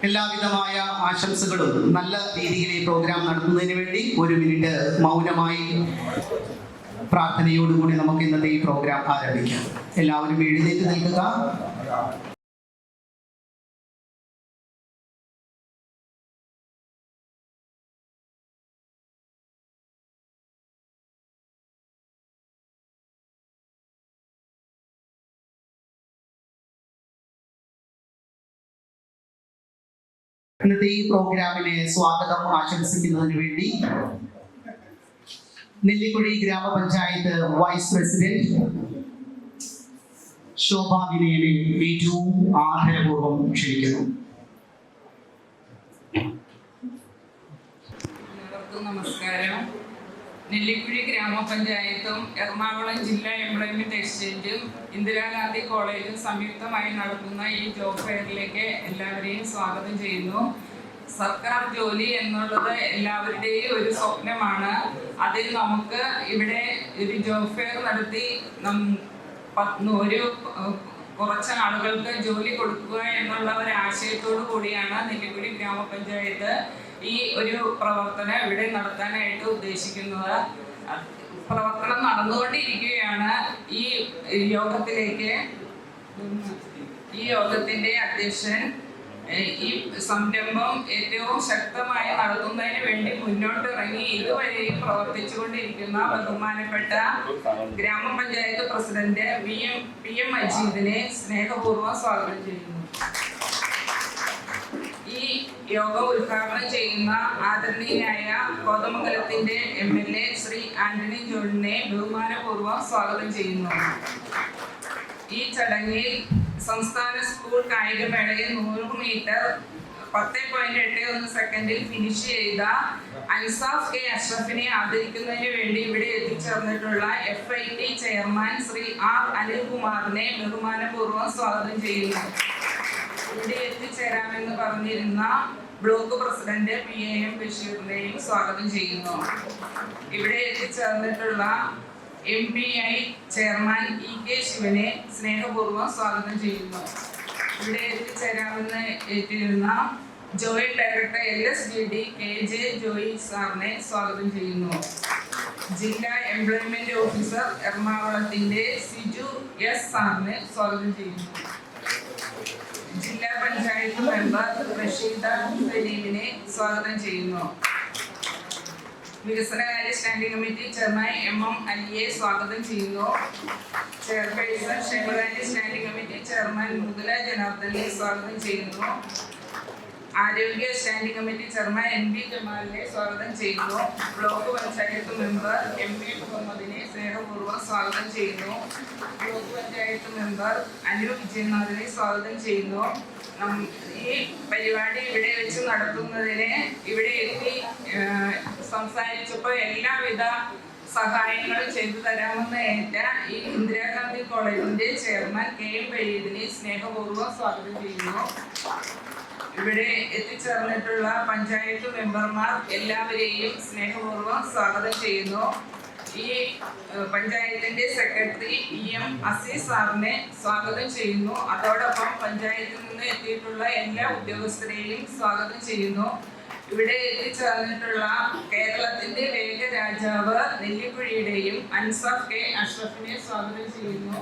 എല്ലാവിധമായ ആശംസകളും നല്ല രീതിയിൽ ഈ പ്രോഗ്രാം നടത്തുന്നതിന് വേണ്ടി 1 മിനിറ്റ് മൗനമായി പ്രാർത്ഥനയോടുകൂടി നമുക്ക് ഇന്നത്തെ ഈ പ്രോഗ്രാം ആരംഭിക്കാം. എല്ലാവരും എഴുന്നേറ്റ് നിൽക്കുക. ഇന്നത്തെ ഈ പ്രോഗ്രാമിനെ സ്വാഗതം ആശംസിക്കുന്നതിന് വേണ്ടി നെല്ലിക്കുഴി ഗ്രാമപഞ്ചായത്ത് വൈസ് പ്രസിഡന്റ് ശോഭ വിനയനെ ഏറ്റവും ആദരപൂർവ്വം ക്ഷണിക്കുന്നു. എല്ലാവർക്കും നമസ്കാരം. നെല്ലിക്കുഴി ഗ്രാമപഞ്ചായത്തും എറണാകുളം ജില്ലാ എംപ്ലോയ്മെന്റ് എക്സ്ചേഞ്ചും ഇന്ദിരാഗാന്ധി കോളേജും സംയുക്തമായി നടത്തുന്ന ഈ ജോബ് ഫെയറിലേക്ക് എല്ലാവരെയും സ്വാഗതം ചെയ്യുന്നു. സർക്കാർ ജോലി എന്നുള്ളത് എല്ലാവരുടെയും ഒരു സ്വപ്നമാണ്. അതിൽ നമുക്ക് ഇവിടെ ഒരു ജോബ് ഫെയർ നടത്തി കുറച്ച് ആളുകൾക്ക് ജോലി കൊടുക്കുക എന്നുള്ള ഒരു ആശയത്തോടു കൂടിയാണ് നെല്ലിക്കുഴി ഗ്രാമപഞ്ചായത്ത് ഈ ഒരു പ്രവർത്തനം ഇവിടെ നടത്താനായിട്ട് ഉദ്ദേശിക്കുന്നത്. പ്രവർത്തനം നടന്നുകൊണ്ടിരിക്കുകയാണ്. ഈ യോഗത്തിന്റെ അധ്യക്ഷൻ ഈ സംരംഭം ഏറ്റവും ശക്തമായി നടത്തുന്നതിന് വേണ്ടി മുന്നോട്ടിറങ്ങി ഇതുവരെയും പ്രവർത്തിച്ചുകൊണ്ടിരിക്കുന്ന ബഹുമാനപ്പെട്ട ഗ്രാമപഞ്ചായത്ത് പ്രസിഡന്റ് PM മജീദിനെ സ്നേഹപൂർവ്വം സ്വാഗതം ചെയ്യുന്നു. ഈ യോഗം ഉദ്ഘാടനം ചെയ്യുന്ന ആദരണീയനായ കോതമംഗലത്തിന്റെ MLA ശ്രീ ആന്റണി ജോണിനെ ബഹുമാനപൂർവ്വം സ്വാഗതം ചെയ്യുന്നു. ഈ ചടങ്ങിൽ സംസ്ഥാന സ്കൂൾ കായികമേളയിൽ 100 മീറ്റർ 10.81 സെക്കൻഡിൽ ഫിനിഷ് ചെയ്ത അൻസാഫ് കെ അഷ്റഫിനെ ആദരിക്കുന്നതിന് വേണ്ടി ഇവിടെ എത്തിച്ചേർന്നിട്ടുള്ള FIT ചെയർമാൻ ശ്രീ R അനിൽകുമാറിനെ ബഹുമാനപൂർവ്വം സ്വാഗതം ചെയ്യുന്നു. ഇവിടെ എത്തിച്ചേരാമെന്ന് പറഞ്ഞിരുന്ന ബ്ലോക്ക് പ്രസിഡന്റ് PAM ബഷീറിനെയും സ്വാഗതം ചെയ്യുന്നു. ഇവിടെ എത്തിച്ചേർന്നിട്ടുള്ള MPI ചെയർമാൻ EK ശിവനെ സ്നേഹപൂർവ്വം സ്വാഗതം ചെയ്യുന്നു. ഇവിടെ എത്തിച്ചേരാമെന്ന് ഏറ്റിരുന്ന joint director LSGD KJ Joy സാറിനെ സ്വാഗതം ചെയ്യുന്നു. ജില്ലാ എംപ്ലോയ്മെന്റ് ഓഫീസർ എറണാകുളത്തിന്റെ സിജു S സാറിനെ സ്വാഗതം ചെയ്യുന്നു. ജില്ലാ പഞ്ചായത്ത് മെമ്പർ റഷീദ സലീമിനെ സ്വാഗതം ചെയ്യുന്നു. വികസനകാര്യ സ്റ്റാൻഡിംഗ് കമ്മിറ്റി ചെയർമാൻ MM അലിയെ സ്വാഗതം ചെയ്യുന്നു. ചെയർപേഴ്സൺ ക്ഷേമകാര്യ സ്റ്റാൻഡിംഗ് കമ്മിറ്റി ചെയർമാൻ മുതല ജനാർദ്ദനെ സ്വാഗതം ചെയ്യുന്നു. ആരോഗ്യ സ്റ്റാൻഡിംഗ് കമ്മിറ്റി ചെയർമാൻ NB ജമാലിനെ സ്വാഗതം ചെയ്യുന്നു. ബ്ലോക്ക് പഞ്ചായത്ത് മെമ്പർ MB മുഹമ്മദിനെ സ്നേഹപൂർവ്വം സ്വാഗതം ചെയ്യുന്നു. ബ്ലോക്ക് പഞ്ചായത്ത് മെമ്പർ അനു വിജയനാഥിനെ സ്വാഗതം ചെയ്യുന്നു. ഈ പരിപാടി ഇവിടെ വെച്ച് നടത്തുന്നതിന് ഇവിടെ എത്തി സംസാരിച്ചപ്പോൾ എല്ലാവിധ സഹായങ്ങളും ചെയ്തു തരാമെന്ന് ഏറ്റ ഈ ഇന്ദിരാഗാന്ധി കോളേജിന്റെ ചെയർമാൻ KM വലീദിനെ സ്നേഹപൂർവ്വം സ്വാഗതം ചെയ്യുന്നു. ഇവിടെ എത്തിച്ചേർന്നിട്ടുള്ള പഞ്ചായത്ത് മെമ്പർമാർ എല്ലാവരെയും സ്നേഹപൂർവ്വം സ്വാഗതം ചെയ്യുന്നു. ഈ പഞ്ചായത്തിന്റെ സെക്രട്ടറി PM അസീസ് സാറിനെ സ്വാഗതം ചെയ്യുന്നു. അതോടൊപ്പം പഞ്ചായത്തിൽ നിന്ന് എത്തിയിട്ടുള്ള എല്ലാ ഉദ്യോഗസ്ഥരെയും സ്വാഗതം ചെയ്യുന്നു. ഇവിടെ എത്തിച്ചേർന്നിട്ടുള്ള കേരളത്തിന്റെ വേഗ രാജാവ് നെല്ലിക്കുഴിയുടെയും അൻസാഫ് കെ അഷ്റഫിനെ സ്വാഗതം ചെയ്യുന്നു.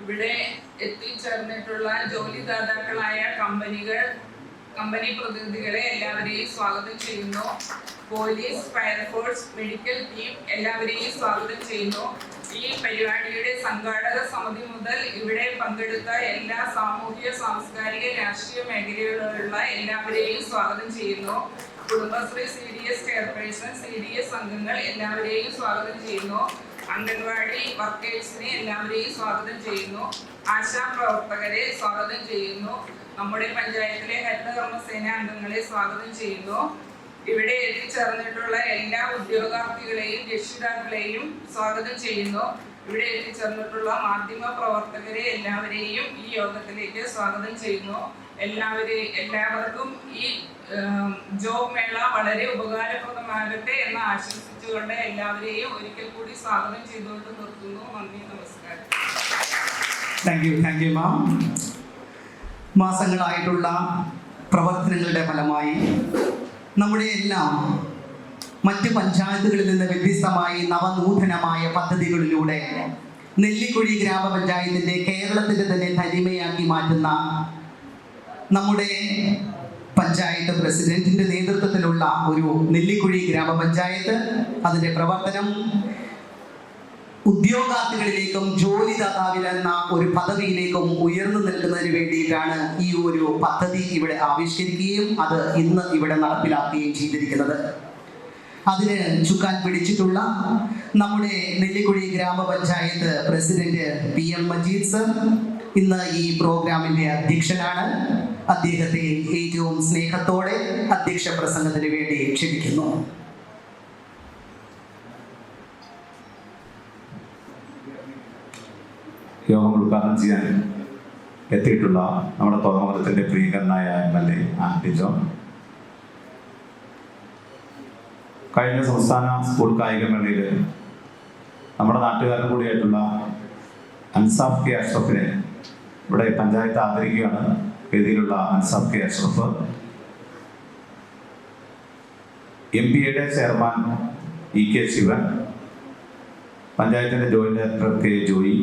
ഇവിടെ എത്തിച്ചേർന്നിട്ടുള്ള ജോലിദാതാക്കളായ കമ്പനി പ്രതിനിധികളെ എല്ലാവരെയും സ്വാഗതം ചെയ്യുന്നു. പോലീസ്, ഫയർഫോഴ്സ്, മെഡിക്കൽ ടീം എല്ലാവരെയും സ്വാഗതം ചെയ്യുന്നു. ഈ പരിപാടിയുടെ സംഘാടക സമിതി മുതൽ ഇവിടെ പങ്കെടുത്ത എല്ലാ സാമൂഹിക, സാംസ്കാരിക, രാഷ്ട്രീയ മേഖലകളിലുള്ള എല്ലാവരെയും സ്വാഗതം ചെയ്യുന്നു. കുടുംബശ്രീ CDS ചെയർപേഴ്സൺ, CDS അംഗങ്ങൾ എല്ലാവരെയും സ്വാഗതം ചെയ്യുന്നു. അംഗൻവാടി വർക്കേഴ്സിനെ എല്ലാവരെയും സ്വാഗതം ചെയ്യുന്നു. ആശാ പ്രവർത്തകരെ സ്വാഗതം ചെയ്യുന്നു. നമ്മുടെ പഞ്ചായത്തിലെ ഹരിതകർമ്മസേന അംഗങ്ങളെ സ്വാഗതം ചെയ്യുന്നു. ഇവിടെ എത്തിച്ചേർന്നിട്ടുള്ള എല്ലാ ഉദ്യോഗാർത്ഥികളെയും രക്ഷിതാക്കളെയും സ്വാഗതം ചെയ്യുന്നു. ഇവിടെ എത്തിച്ചേർന്നിട്ടുള്ള മാധ്യമ പ്രവർത്തകരെ എല്ലാവരെയും ഈ യോഗത്തിലേക്ക് സ്വാഗതം ചെയ്യുന്നു. എല്ലാവർക്കും ഈ ജോബ് മേള വളരെ ഉപകാരപ്രദമാകട്ടെ എന്ന് ആശംസിച്ചുകൊണ്ട് എല്ലാവരെയും ഒരിക്കൽ കൂടി സ്വാഗതം ചെയ്തുകൊണ്ട് നിർത്തുന്നു. നന്ദി, നമസ്കാരം. Thank you ma'am. മാസങ്ങളായിട്ടുള്ള പ്രവർത്തനങ്ങളുടെ ഫലമായി നമ്മുടെ എല്ലാം മറ്റ് പഞ്ചായത്തുകളിൽ നിന്ന് വ്യത്യസ്തമായി നവനൂതനമായ പദ്ധതികളിലൂടെ നെല്ലിക്കുഴി ഗ്രാമപഞ്ചായത്തിൻ്റെ കേരളത്തിൻ്റെ തന്നെ തനിമയാക്കി മാറ്റുന്ന നമ്മുടെ പഞ്ചായത്ത് പ്രസിഡന്റിന്റെ നേതൃത്വത്തിലുള്ള ഒരു നെല്ലിക്കുഴി ഗ്രാമപഞ്ചായത്ത് അതിൻ്റെ പ്രവർത്തനം ഉദ്യോഗാർത്ഥികളിലേക്കും ജോലിദാതാവിലെന്ന ഒരു പദവിയിലേക്കും ഉയർന്നു നിൽക്കുന്നതിന് വേണ്ടിയിട്ടാണ് ഈ ഒരു പദ്ധതി ഇവിടെ ആവിഷ്കരിക്കുകയും അത് ഇന്ന് ഇവിടെ നടപ്പിലാക്കുകയും ചെയ്തിരിക്കുന്നത്. അതിന് ചുക്കാൻ പിടിച്ചിട്ടുള്ള നമ്മുടെ നെല്ലിക്കുഴി ഗ്രാമപഞ്ചായത്ത് പ്രസിഡന്റ് PM മജീദ് സർ ഇന്ന് ഈ പ്രോഗ്രാമിന്റെ അധ്യക്ഷനാണ്. അദ്ദേഹത്തെ ഏറ്റവും സ്നേഹത്തോടെ അധ്യക്ഷ പ്രസംഗത്തിന് വേണ്ടി ക്ഷണിക്കുന്നു. യോഗം ഉദ്ഘാടനം ചെയ്യാൻ എത്തിയിട്ടുള്ള നമ്മുടെ തോമംകുളത്തിൻ്റെ പ്രിയങ്കരനായ MLA ആന്റണി ജോൺ, കഴിഞ്ഞ സംസ്ഥാന സ്കൂൾ കായികമേളയിൽ നമ്മുടെ നാട്ടുകാരൻ കൂടിയായിട്ടുള്ള അൻസാഫ് കെ അഷ്റഫിനെ ഇവിടെ പഞ്ചായത്ത് ആദരിക്കുകയാണ്. വേദിയിലുള്ള അൻസാഫ് കെ അഷ്റഫ്, MPAയുടെ ചെയർമാൻ EK ശിവൻ, പഞ്ചായത്തിൻ്റെ joint director K Joy,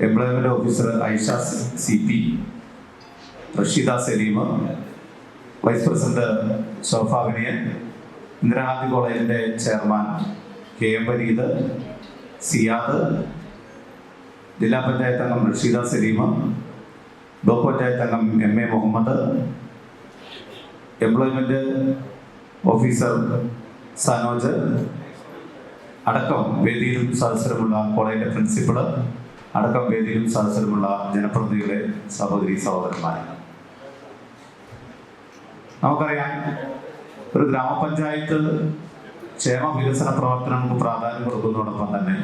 employment officer Aisha CP, Rasheeda Saleem, vice president Shofa Vinayan, Indira Gandhi കോളേജിൻ്റെ ചെയർമാൻ KM വരീദ്, സിയാദ്, ജില്ലാ പഞ്ചായത്ത് അംഗം റഷീദ സലീം, ബ്ലോക്ക് പഞ്ചായത്ത് അംഗം MA Muhammad, employment officer Sanoj അടക്കം വേദിയിലും സദസ്സരമുള്ള കോളേജിൻ്റെ പ്രിൻസിപ്പൾ അടക്കം വേദിയിലും സദസ്സരമുള്ള ജനപ്രതിനിധികളെ, സഹോദരി സഹോദരന്മാരെ, നമുക്കറിയാം ഒരു ഗ്രാമപഞ്ചായത്ത് ക്ഷേമ വികസന പ്രവർത്തനങ്ങൾക്ക് പ്രാധാന്യം കൊടുക്കുന്നതോടൊപ്പം തന്നെ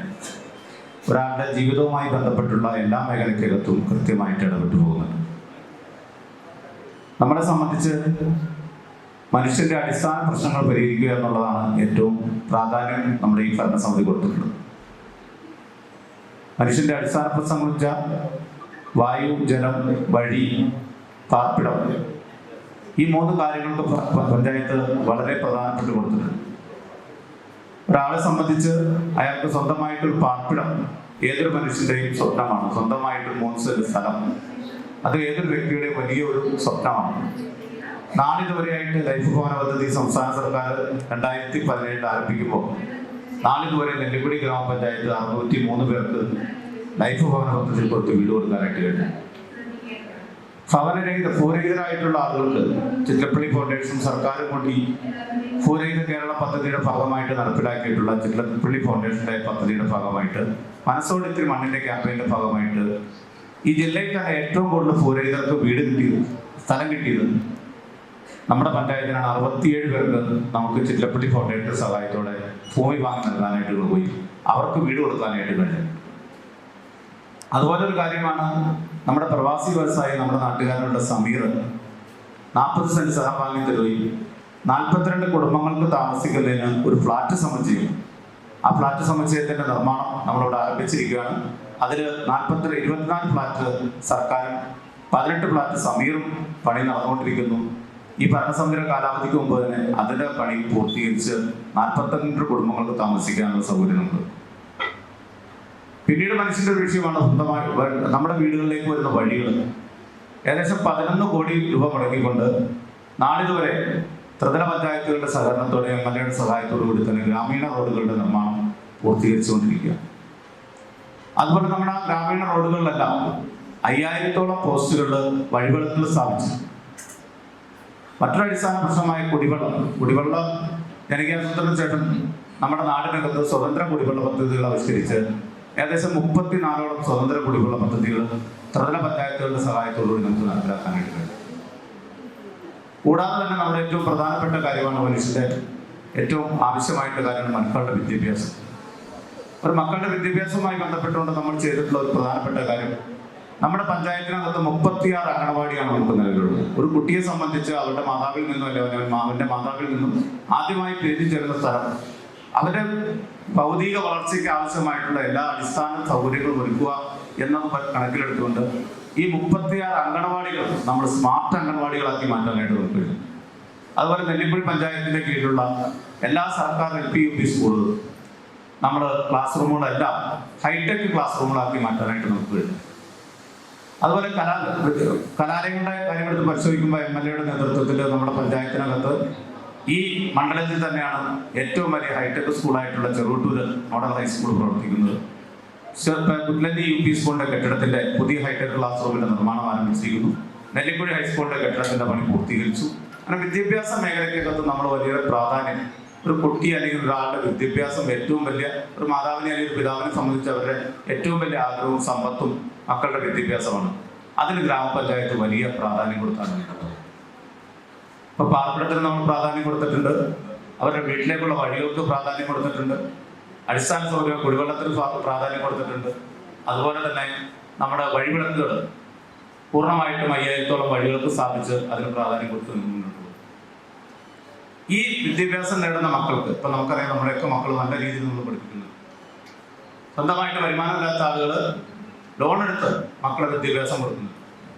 ഒരാളുടെ ജീവിതവുമായി ബന്ധപ്പെട്ടുള്ള എല്ലാ മേഖലയ്ക്കകത്തും കൃത്യമായിട്ട് ഇടപെട്ടു പോകുന്നുണ്ട്. നമ്മളെ സംബന്ധിച്ച് മനുഷ്യന്റെ അടിസ്ഥാന പ്രശ്നങ്ങൾ പരിഹരിക്കുക എന്നുള്ളതാണ് ഏറ്റവും പ്രാധാന്യം നമ്മുടെ ഈ ഭരണസമിതി കൊടുത്തിട്ടുള്ളത്. മനുഷ്യന്റെ അടിസ്ഥാന പ്രശ്നങ്ങൾ വെച്ചാൽ വായു, ജലം, വഴി, പാർപ്പിടം, ഈ 3 കാര്യങ്ങൾക്ക് പഞ്ചായത്ത് വളരെ പ്രധാനപ്പെട്ട് കൊടുത്തിട്ടുണ്ട്. ഒരാളെ സംബന്ധിച്ച് അയാൾക്ക് സ്വന്തമായിട്ടൊരു പാർപ്പിടം ഏതൊരു മനുഷ്യന്റെയും സ്വപ്നമാണ്. സ്വന്തമായിട്ടൊരു 3 സെന്റ് സ്ഥലം അത് ഏതൊരു വ്യക്തിയുടെയും വലിയൊരു സ്വപ്നമാണ്. നാളിതുവരെയായിട്ട് ലൈഫ് ഭവന പദ്ധതി സംസ്ഥാന സർക്കാർ 2017 ആരംഭിക്കുമ്പോൾ നാളിതുവരെ നെല്ലിക്കുഴി ഗ്രാമപഞ്ചായത്ത് 603 പേർക്ക് ലൈഫ് ഭവന പദ്ധതിയിൽ കൊടുത്ത് വീട് കൊടുക്കാനായിട്ട് കഴിഞ്ഞു. ഭൂരഹിതരായിട്ടുള്ള ആളുകൾക്ക് ചിറ്റപ്പള്ളി ഫൗണ്ടേഷൻ സർക്കാരും കൂടി ഭൂരഹിത കേരള പദ്ധതിയുടെ ഭാഗമായിട്ട് നടപ്പിലാക്കിയിട്ടുള്ള ചിറ്റപ്പള്ളി ഫൗണ്ടേഷന്റെ പദ്ധതിയുടെ ഭാഗമായിട്ട് മനസ്സോട് ഇത്തിരി മണ്ണിന്റെ ക്യാമ്പയിന്റെ ഭാഗമായിട്ട് ഈ ജില്ലയിൽ തന്നെ ഏറ്റവും കൂടുതൽ ഭൂരഹിതർക്ക് വീട് കിട്ടിയത്, സ്ഥലം കിട്ടിയത് നമ്മുടെ പഞ്ചായത്തിനാണ്. 67 പേർക്ക് നമുക്ക് ചിറ്റപ്പള്ളി ഫൗണ്ടേഷന്റെ സഹായത്തോടെ ഭൂമി വാങ്ങി നൽകാനായിട്ട് പോയി അവർക്ക് വീട് കൊടുക്കാനായിട്ട് കഴിഞ്ഞു. അതുപോലെ ഒരു കാര്യമാണ് നമ്മുടെ പ്രവാസി വ്യവസായി, നമ്മുടെ നാട്ടുകാരുടെ സമീർ 40 സെന്റ് സ്ഥലം വാങ്ങി തരുകയും 42 കുടുംബങ്ങൾക്ക് താമസിക്കുന്നതിന് ഒരു ഫ്ലാറ്റ് സമുച്ചയം, ആ ഫ്ലാറ്റ് സമുച്ചയത്തിന്റെ നിർമ്മാണം നമ്മളിവിടെ ആരംഭിച്ചിരിക്കുകയാണ്. അതിൽ 24 ഫ്ലാറ്റ് സർക്കാരും 18 ഫ്ലാറ്റ് സമീറും പണി നടന്നുകൊണ്ടിരിക്കുന്നു. ഈ ഭരണസമിതിയുടെ കാലാവധിക്ക് മുമ്പ് തന്നെ അതിന്റെ പണി പൂർത്തീകരിച്ച് 42 കുടുംബങ്ങൾക്ക് താമസിക്കാനുള്ള സൗകര്യമുണ്ട്. പിന്നീട് മനുഷ്യന്റെ ഒരു വിഷയമാണ് സ്വന്തമായി നമ്മുടെ വീടുകളിലേക്ക് വരുന്ന വഴികൾ. ഏകദേശം 11 കോടി രൂപ മുടക്കിക്കൊണ്ട് നാളിതുവരെ ത്രിതല പഞ്ചായത്തുകളുടെ സഹകരണത്തോടെ MLAയുടെ സഹായത്തോടു കൂടി തന്നെ ഗ്രാമീണ റോഡുകളുടെ നിർമ്മാണം പൂർത്തീകരിച്ചുകൊണ്ടിരിക്കുക. അതുപോലെ നമ്മുടെ ഗ്രാമീണ റോഡുകളിലെല്ലാം 5000-ഓളം പോസ്റ്റുകളിൽ വഴിവിളക്കുകൾ സ്ഥാപിച്ചു. മറ്റൊരു അടിസ്ഥാന പ്രശ്നമായ കുടിവെള്ളം ജനകീയാസൂത്രണ ചേട്ടൻ നമ്മുടെ നാടിനകത്ത് സ്വതന്ത്ര കുടിവെള്ള പദ്ധതികൾ ആവിഷ്കരിച്ച് ഏകദേശം 34ഓളം സ്വതന്ത്ര കുടിവെള്ള പദ്ധതികൾ ത്രിതല പഞ്ചായത്തുകളുടെ സഹായത്തോടുകൂടി നമുക്ക് നടപ്പിലാക്കാനായിട്ട് കഴിയും. കൂടാതെ തന്നെ നമ്മുടെ ഏറ്റവും പ്രധാനപ്പെട്ട കാര്യമാണ് മനുഷ്യന്റെ ഏറ്റവും ആവശ്യമായിട്ടുള്ള കാര്യമാണ് മക്കളുടെ വിദ്യാഭ്യാസം. ഒരു മക്കളുടെ വിദ്യാഭ്യാസവുമായി ബന്ധപ്പെട്ടുകൊണ്ട് നമ്മൾ ചെയ്തിട്ടുള്ള ഒരു പ്രധാനപ്പെട്ട കാര്യം, നമ്മുടെ പഞ്ചായത്തിനകത്ത് 36 അംഗനവാടിയാണ് നമുക്ക് നിലവിലുള്ളത്. ഒരു കുട്ടിയെ സംബന്ധിച്ച് അവരുടെ മാതാവിൽ നിന്നും അല്ലെങ്കിൽ അവന്റെ മാതാവിൽ നിന്നും ആദ്യമായി പേരിൽ ചേരുന്ന സ്ഥലം അവരുടെ ഭൗതിക വളർച്ചയ്ക്ക് ആവശ്യമായിട്ടുള്ള എല്ലാ അടിസ്ഥാന സൗകര്യങ്ങളും ഒരുക്കുക എന്നത് കണക്കിലെടുത്തുകൊണ്ട് ഈ 36 അംഗനവാടികൾ നമ്മൾ സ്മാർട്ട് അംഗനവാടികളാക്കി മാറ്റാനായിട്ട് നമുക്ക് കഴിയും. അതുപോലെ നെല്ലിക്കുഴി പഞ്ചായത്തിന്റെ കീഴിലുള്ള എല്ലാ സർക്കാർ LP UP സ്കൂളുകളും നമ്മൾ ക്ലാസ് റൂമുകളെല്ലാം ഹൈടെക് ക്ലാസ് റൂമുകളാക്കി മാറ്റാനായിട്ട് നമുക്ക് കഴിയും. അതുപോലെ കലാലയങ്ങളുടെ കാര്യമെടുത്ത് പരിശോധിക്കുമ്പോൾ MLA നേതൃത്വത്തിൽ നമ്മുടെ പഞ്ചായത്തിനകത്ത് ഈ മണ്ഡലത്തിൽ തന്നെയാണ് ഏറ്റവും വലിയ ഹൈടെക് സ്കൂളായിട്ടുള്ള ചെറുവട്ടൂര് മോഡൽ ഹൈസ്കൂൾ പ്രവർത്തിക്കുന്നത്. കുറ്റ്ലൻഡി UP സ്കൂളിന്റെ കെട്ടിടത്തിന്റെ പുതിയ ഹൈടെക് ക്ലാസ് റൂമിന്റെ നിർമ്മാണം ആരംഭിച്ചിരിക്കുന്നു. നെല്ലിക്കുഴി ഹൈസ്കൂളിന്റെ കെട്ടിടത്തിന്റെ പണി പൂർത്തീകരിച്ചു. അങ്ങനെ വിദ്യാഭ്യാസ മേഖലയ്ക്കകത്ത് നമ്മൾ വലിയ പ്രാധാന്യം, ഒരു കുട്ടി അല്ലെങ്കിൽ ഒരാളുടെ വിദ്യാഭ്യാസം ഏറ്റവും വലിയ ഒരു മാതാവിനെ അല്ലെങ്കിൽ ഒരു പിതാവിനെ സംബന്ധിച്ച് അവരുടെ ഏറ്റവും വലിയ ആഗ്രഹവും സമ്പത്തും മക്കളുടെ വിദ്യാഭ്യാസമാണ്. അതിന് ഗ്രാമപഞ്ചായത്ത് വലിയ പ്രാധാന്യം കൊടുത്താണ് വേണ്ടത്. ഇപ്പൊ പാർപ്പിടത്തിന് നമ്മൾ പ്രാധാന്യം കൊടുത്തിട്ടുണ്ട്, അവരുടെ വീട്ടിലേക്കുള്ള വഴികൾക്ക് പ്രാധാന്യം കൊടുത്തിട്ടുണ്ട്, അടിസ്ഥാന സൗകര്യം കുടിവെള്ളത്തിന് പ്രാധാന്യം കൊടുത്തിട്ടുണ്ട്. അതുപോലെ തന്നെ നമ്മുടെ വഴിവിളക്കുകൾ പൂർണ്ണമായിട്ടും 5000-ഓളം വഴികൾക്ക് സ്ഥാപിച്ച് അതിന് പ്രാധാന്യം കൊടുത്ത് മുന്നോട്ട്. ഈ വിദ്യാഭ്യാസം നേടുന്ന മക്കൾക്ക് ഇപ്പൊ നമുക്കറിയാം, നമ്മുടെയൊക്കെ മക്കൾ നല്ല രീതിയിൽ നമ്മൾ പഠിപ്പിക്കുന്നു. സ്വന്തമായിട്ട് വരുമാനമില്ലാത്ത ആളുകൾ ലോൺ എടുത്ത് മക്കളെ വിദ്യാഭ്യാസം കൊടുക്കുന്നു.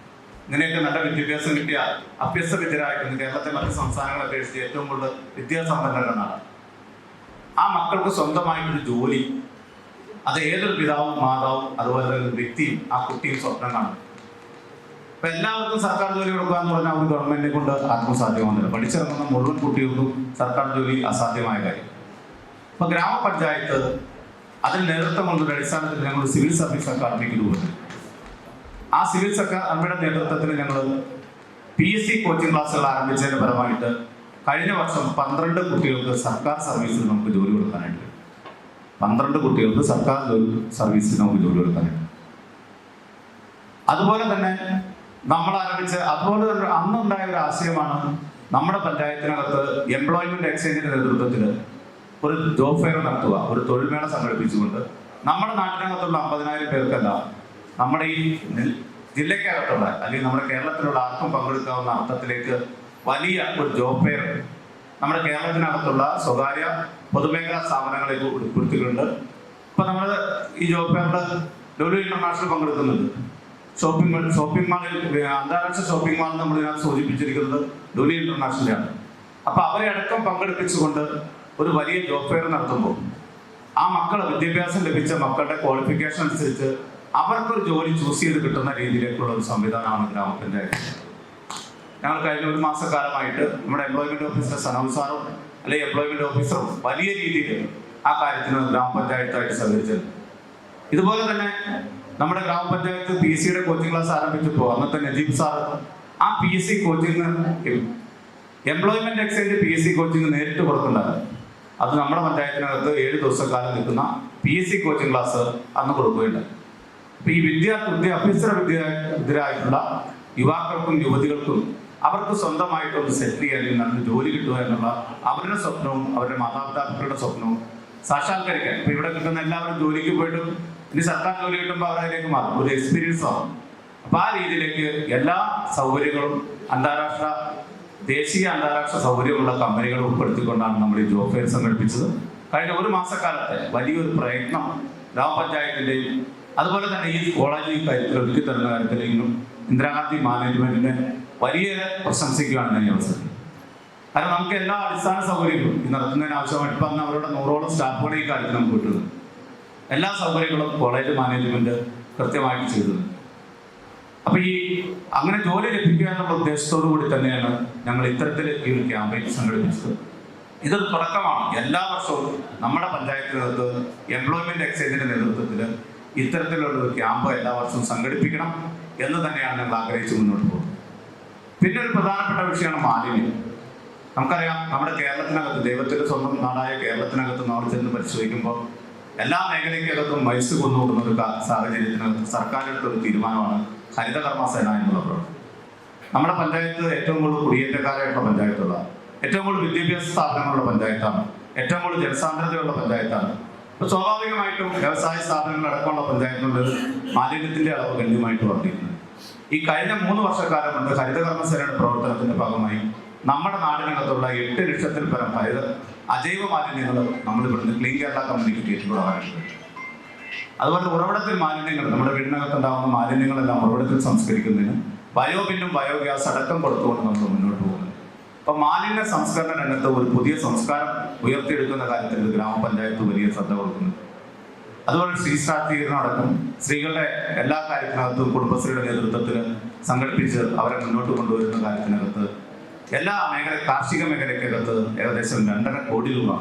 ഇങ്ങനെയൊക്കെ നല്ല വിദ്യാഭ്യാസം കിട്ടിയ അഭ്യസ്ത വിദ്യരായിട്ട് കേരളത്തെ മറ്റ് സംസ്ഥാനങ്ങളെ അപേക്ഷിച്ച് ഏറ്റവും കൂടുതൽ വിദ്യാസമ്പന്നരുടെ നാടാണ്. ആ മക്കൾക്ക് സ്വന്തമായിട്ടൊരു ജോലി, അത് ഏതൊരു പിതാവും മാതാവും അതുപോലെ ഒരു വ്യക്തിയും ആ കുട്ടിയും സ്വപ്നം കാണും. അപ്പൊ എല്ലാവർക്കും സർക്കാർ ജോലി കൊടുക്കുക എന്ന് പറഞ്ഞാൽ ഒരു ഗവൺമെന്റിനെ കൊണ്ട് ആർക്കും സാധ്യമാകുന്നില്ല. പഠിച്ചിറങ്ങുന്ന മുഴുവൻ കുട്ടികൾക്കും സർക്കാർ ജോലി അസാധ്യമായ കാര്യം. അപ്പൊ ഗ്രാമപഞ്ചായത്ത് അതിന് നേതൃത്വം കൊണ്ടൊരു അടിസ്ഥാനത്തിൽ ഞങ്ങൾ സിവിൽ സർവീസ് അക്കാദമിക്ക് രൂപത്തിൽ, ആ സിവിൽ അക്കാദമിയുടെ നേതൃത്വത്തിൽ ഞങ്ങൾ PSC കോച്ചിങ് ക്ലാസ്സുകൾ ആരംഭിച്ചതിന് പരമായിട്ട് കഴിഞ്ഞ വർഷം 12 കുട്ടികൾക്ക് സർക്കാർ സർവീസിൽ നമുക്ക് ജോലി കൊടുക്കാനായിട്ട്, 12 കുട്ടികൾക്ക് സർക്കാർ സർവീസിൽ നമുക്ക് ജോലി കൊടുക്കാനായിട്ട്. അതുപോലെ തന്നെ നമ്മൾ ആരംഭിച്ച അതുപോലെ തന്നെ അന്നുണ്ടായ ഒരു ആശയമാണ് നമ്മുടെ പഞ്ചായത്തിനകത്ത് എംപ്ലോയ്മെന്റ് എക്സ്ചേഞ്ചിന്റെ നേതൃത്വത്തിൽ ഒരു ജോബ് ഫെയർ നടത്തുക, ഒരു തൊഴിൽമേള സംഘടിപ്പിച്ചുകൊണ്ട് നമ്മുടെ നാട്ടിനകത്തുള്ള 50,000 പേർക്കല്ല, നമ്മുടെ ഈ ജില്ലക്കകത്തുള്ള അല്ലെങ്കിൽ നമ്മുടെ കേരളത്തിലുള്ള ആർക്കും പങ്കെടുക്കാവുന്ന അർത്ഥത്തിലേക്ക് വലിയ ഒരു ജോബ് ഫെയർ നമ്മുടെ കേരളത്തിനകത്തുള്ള സ്വകാര്യ പൊതുമേഖലാ സ്ഥാപനങ്ങളെ ഉൾപ്പെടുത്തിയിട്ടുണ്ട്. ഇപ്പൊ നമ്മൾ ഈ ജോബ് ഫെയറിൽ ലുലു ഇന്റർനാഷണൽ പങ്കെടുക്കുന്നുണ്ട്. ഷോപ്പിംഗ് മാളിൽ അന്താരാഷ്ട്ര ഷോപ്പിംഗ് മാളിൽ നമ്മൾ ഇതിനകത്ത് സൂചിപ്പിച്ചിരിക്കുന്നത് ലുലു ഇന്റർനാഷണലാണ്. അപ്പൊ അവരെ അടക്കം പങ്കെടുപ്പിച്ചുകൊണ്ട് ഒരു വലിയ ജോബ് ഫെയർ നടത്തുമ്പോൾ ആ മക്കളെ വിദ്യാഭ്യാസം ലഭിച്ച മക്കളുടെ ക്വാളിഫിക്കേഷൻ അനുസരിച്ച് അവർക്കൊരു ജോലി ചൂസ് ചെയ്ത് കിട്ടുന്ന രീതിയിലേക്കുള്ള ഒരു സംവിധാനമാണ് ഗ്രാമപഞ്ചായത്ത്. ഞങ്ങൾ കഴിഞ്ഞ ഒരു മാസക്കാലമായിട്ട് നമ്മുടെ എംപ്ലോയ്മെന്റ് ഓഫീസർ സനവ് സാറും അല്ലെങ്കിൽ എംപ്ലോയ്മെന്റ് ഓഫീസറും വലിയ രീതിയിൽ ആ കാര്യത്തിന് ഗ്രാമപഞ്ചായത്തായിട്ട് സഹകരിച്ചത്. ഇതുപോലെ തന്നെ നമ്മുടെ ഗ്രാമപഞ്ചായത്ത് PSCയുടെ കോച്ചിങ് ക്ലാസ് ആരംഭിച്ചപ്പോൾ അന്നത്തെ നജീബ് സാർ ആ PSC coaching employment exchange PSC coaching നേരിട്ട് കൊടുക്കുന്നുണ്ടായിരുന്നു. അത് നമ്മുടെ പഞ്ചായത്തിനകത്ത് 7 ദിവസക്കാലം നിൽക്കുന്ന PSC കോച്ചിങ് ക്ലാസ് അന്ന് കൊടുക്കുകയുണ്ടായി. അപ്പൊ ഈ അഭ്യസ്തര വിദ്യരായിട്ടുള്ള യുവാക്കൾക്കും യുവതികൾക്കും അവർക്ക് സ്വന്തമായിട്ടൊന്ന് സെറ്റിൽ ചെയ്യാൻ നല്ല ജോലി കിട്ടുക എന്നുള്ള അവരുടെ സ്വപ്നവും അവരുടെ മാതാപിതാക്കളുടെ സ്വപ്നവും സാക്ഷാത്കരിക്കാൻ. ഇപ്പൊ ഇവിടെ കിട്ടുന്ന എല്ലാവരും ജോലിക്ക് പോയിട്ടും ഇനി സർക്കാർ ജോലി കിട്ടുമ്പോൾ അവർ അതിലേക്ക് മാറും, ഒരു എക്സ്പീരിയൻസ് ആവും. അപ്പൊ ആ രീതിയിലേക്ക് എല്ലാ സൗകര്യങ്ങളും ദേശീയ അന്താരാഷ്ട്ര സൗകര്യമുള്ള കമ്പനികൾ ഉൾപ്പെടുത്തിക്കൊണ്ടാണ് നമ്മൾ ഈ ജോബ് ഫെയർ സംഘടിപ്പിച്ചത്. കഴിഞ്ഞ ഒരു മാസക്കാലത്തെ വലിയൊരു പ്രയത്നം ഗ്രാമപഞ്ചായത്തിന്റെയും അതുപോലെ തന്നെ ഈ കോളേജ് കാര്യത്തിൽ ഒരുക്കി തരുന്ന കാര്യത്തിലെങ്കിലും ഇന്ദിരാഗാന്ധി മാനേജ്മെന്റിനെ വലിയ പ്രശംസിക്കുകയാണ് ഞാൻ ഈ അവസരത്തിൽ. കാരണം നമുക്ക് എല്ലാ അടിസ്ഥാന സൗകര്യങ്ങളും ഈ നടത്തുന്നതിന് ആവശ്യമായിട്ട് ഇപ്പം അവരുടെ 100ഓളം സ്റ്റാഫുകളെ ഈ കാര്യത്തിൽ നമുക്ക് കിട്ടുന്നു. എല്ലാ സൗകര്യങ്ങളും കോളേജ് മാനേജ്മെന്റ് കൃത്യമായിട്ട് ചെയ്തത്. അപ്പൊ ഈ അങ്ങനെ ജോലി ലഭിക്കുക എന്നുള്ള ഉദ്ദേശത്തോടു കൂടി തന്നെയാണ് ഞങ്ങൾ ഇത്തരത്തിൽ ഈ ഒരു ക്യാമ്പയിൻ സംഘടിപ്പിച്ചത്. ഇതൊരു തുടക്കമാണ്. എല്ലാ വർഷവും നമ്മുടെ പഞ്ചായത്തിനകത്ത് എംപ്ലോയ്മെന്റ് എക്സ്ചേഞ്ചിന്റെ നേതൃത്വത്തിൽ ഇത്തരത്തിലുള്ള ഒരു ക്യാമ്പ് എല്ലാ വർഷവും സംഘടിപ്പിക്കണം എന്ന് തന്നെയാണ് ഞങ്ങൾ ആഗ്രഹിച്ച് മുന്നോട്ട് പോകുന്നത്. പിന്നെ ഒരു പ്രധാനപ്പെട്ട വിഷയമാണ് മാലിന്യം. നമുക്കറിയാം, നമ്മുടെ കേരളത്തിനകത്ത്, ദൈവത്തിന്റെ സ്വന്തം നാടായ കേരളത്തിനകത്ത് നമ്മൾ ചെന്ന് പരിശോധിക്കുമ്പോൾ എല്ലാ മേഖലയ്ക്കകത്തും വയസ്സ് കൊന്നുകൂടുന്ന ഒരു സാഹചര്യത്തിനകത്ത് സർക്കാരിന്റെ ഒരു തീരുമാനമാണ് ഹരിതകർമ്മസേന എന്നുള്ള പ്രവർത്തനം. നമ്മുടെ പഞ്ചായത്ത് ഏറ്റവും കൂടുതൽ കുടിയേറ്റക്കാരായിട്ടുള്ള പഞ്ചായത്തുള്ള, ഏറ്റവും കൂടുതൽ വിദ്യാഭ്യാസ സ്ഥാപനങ്ങളുള്ള പഞ്ചായത്താണ്, ഏറ്റവും കൂടുതൽ ജനസാന്ദ്രതയുള്ള പഞ്ചായത്താണ്. അപ്പൊ സ്വാഭാവികമായിട്ടും വ്യവസായ സ്ഥാപനങ്ങൾ അടക്കമുള്ള പഞ്ചായത്തുകളിൽ മാലിന്യത്തിന്റെ അളവ് ഗണ്യമായിട്ട് വർദ്ധിക്കുന്നത്. ഈ കഴിഞ്ഞ 3 വർഷക്കാലം കൊണ്ട് ഹരിതകർമ്മസേനയുടെ പ്രവർത്തനത്തിന്റെ ഭാഗമായി നമ്മുടെ നാടിനകത്തുള്ള 8 ലക്ഷത്തിൽ പരം അജൈവ മാലിന്യങ്ങൾ നമ്മൾ ഇവിടുന്ന് ക്ലീൻ കേരള കമ്പനിക്ക് കയറ്റിക്കൊള്ളാനായിട്ടുണ്ട്. അതുപോലെ ഉറവിടത്തിൽ മാലിന്യങ്ങൾ, നമ്മുടെ വീടിനകത്തുണ്ടാകുന്ന മാലിന്യങ്ങളെല്ലാം ഉറവിടത്തിൽ സംസ്കരിക്കുന്നതിന് ബയോബിന്നും ബയോഗ്യാസ് അടക്കം കൊടുത്തുകൊണ്ട് നമ്മൾ മുന്നോട്ട് പോകുന്നത്. അപ്പം മാലിന്യ സംസ്കരണ രംഗത്ത് ഒരു പുതിയ സംസ്കാരം ഉയർത്തിയെടുക്കുന്ന കാര്യത്തിൽ ഗ്രാമപഞ്ചായത്ത് വലിയ ശ്രദ്ധ കൊടുക്കുന്നു. അതുപോലെ സ്ത്രീ ശാക്തീകരണം അടക്കം സ്ത്രീകളുടെ എല്ലാ കാര്യത്തിനകത്തും കുടുംബശ്രീയുടെ നേതൃത്വത്തിൽ സംഘടിപ്പിച്ച് അവരെ മുന്നോട്ട് കൊണ്ടുവരുന്ന കാര്യത്തിനകത്ത് എല്ലാ കാർഷിക മേഖലയ്ക്കകത്ത് ഏകദേശം 2.5 കോടി രൂപ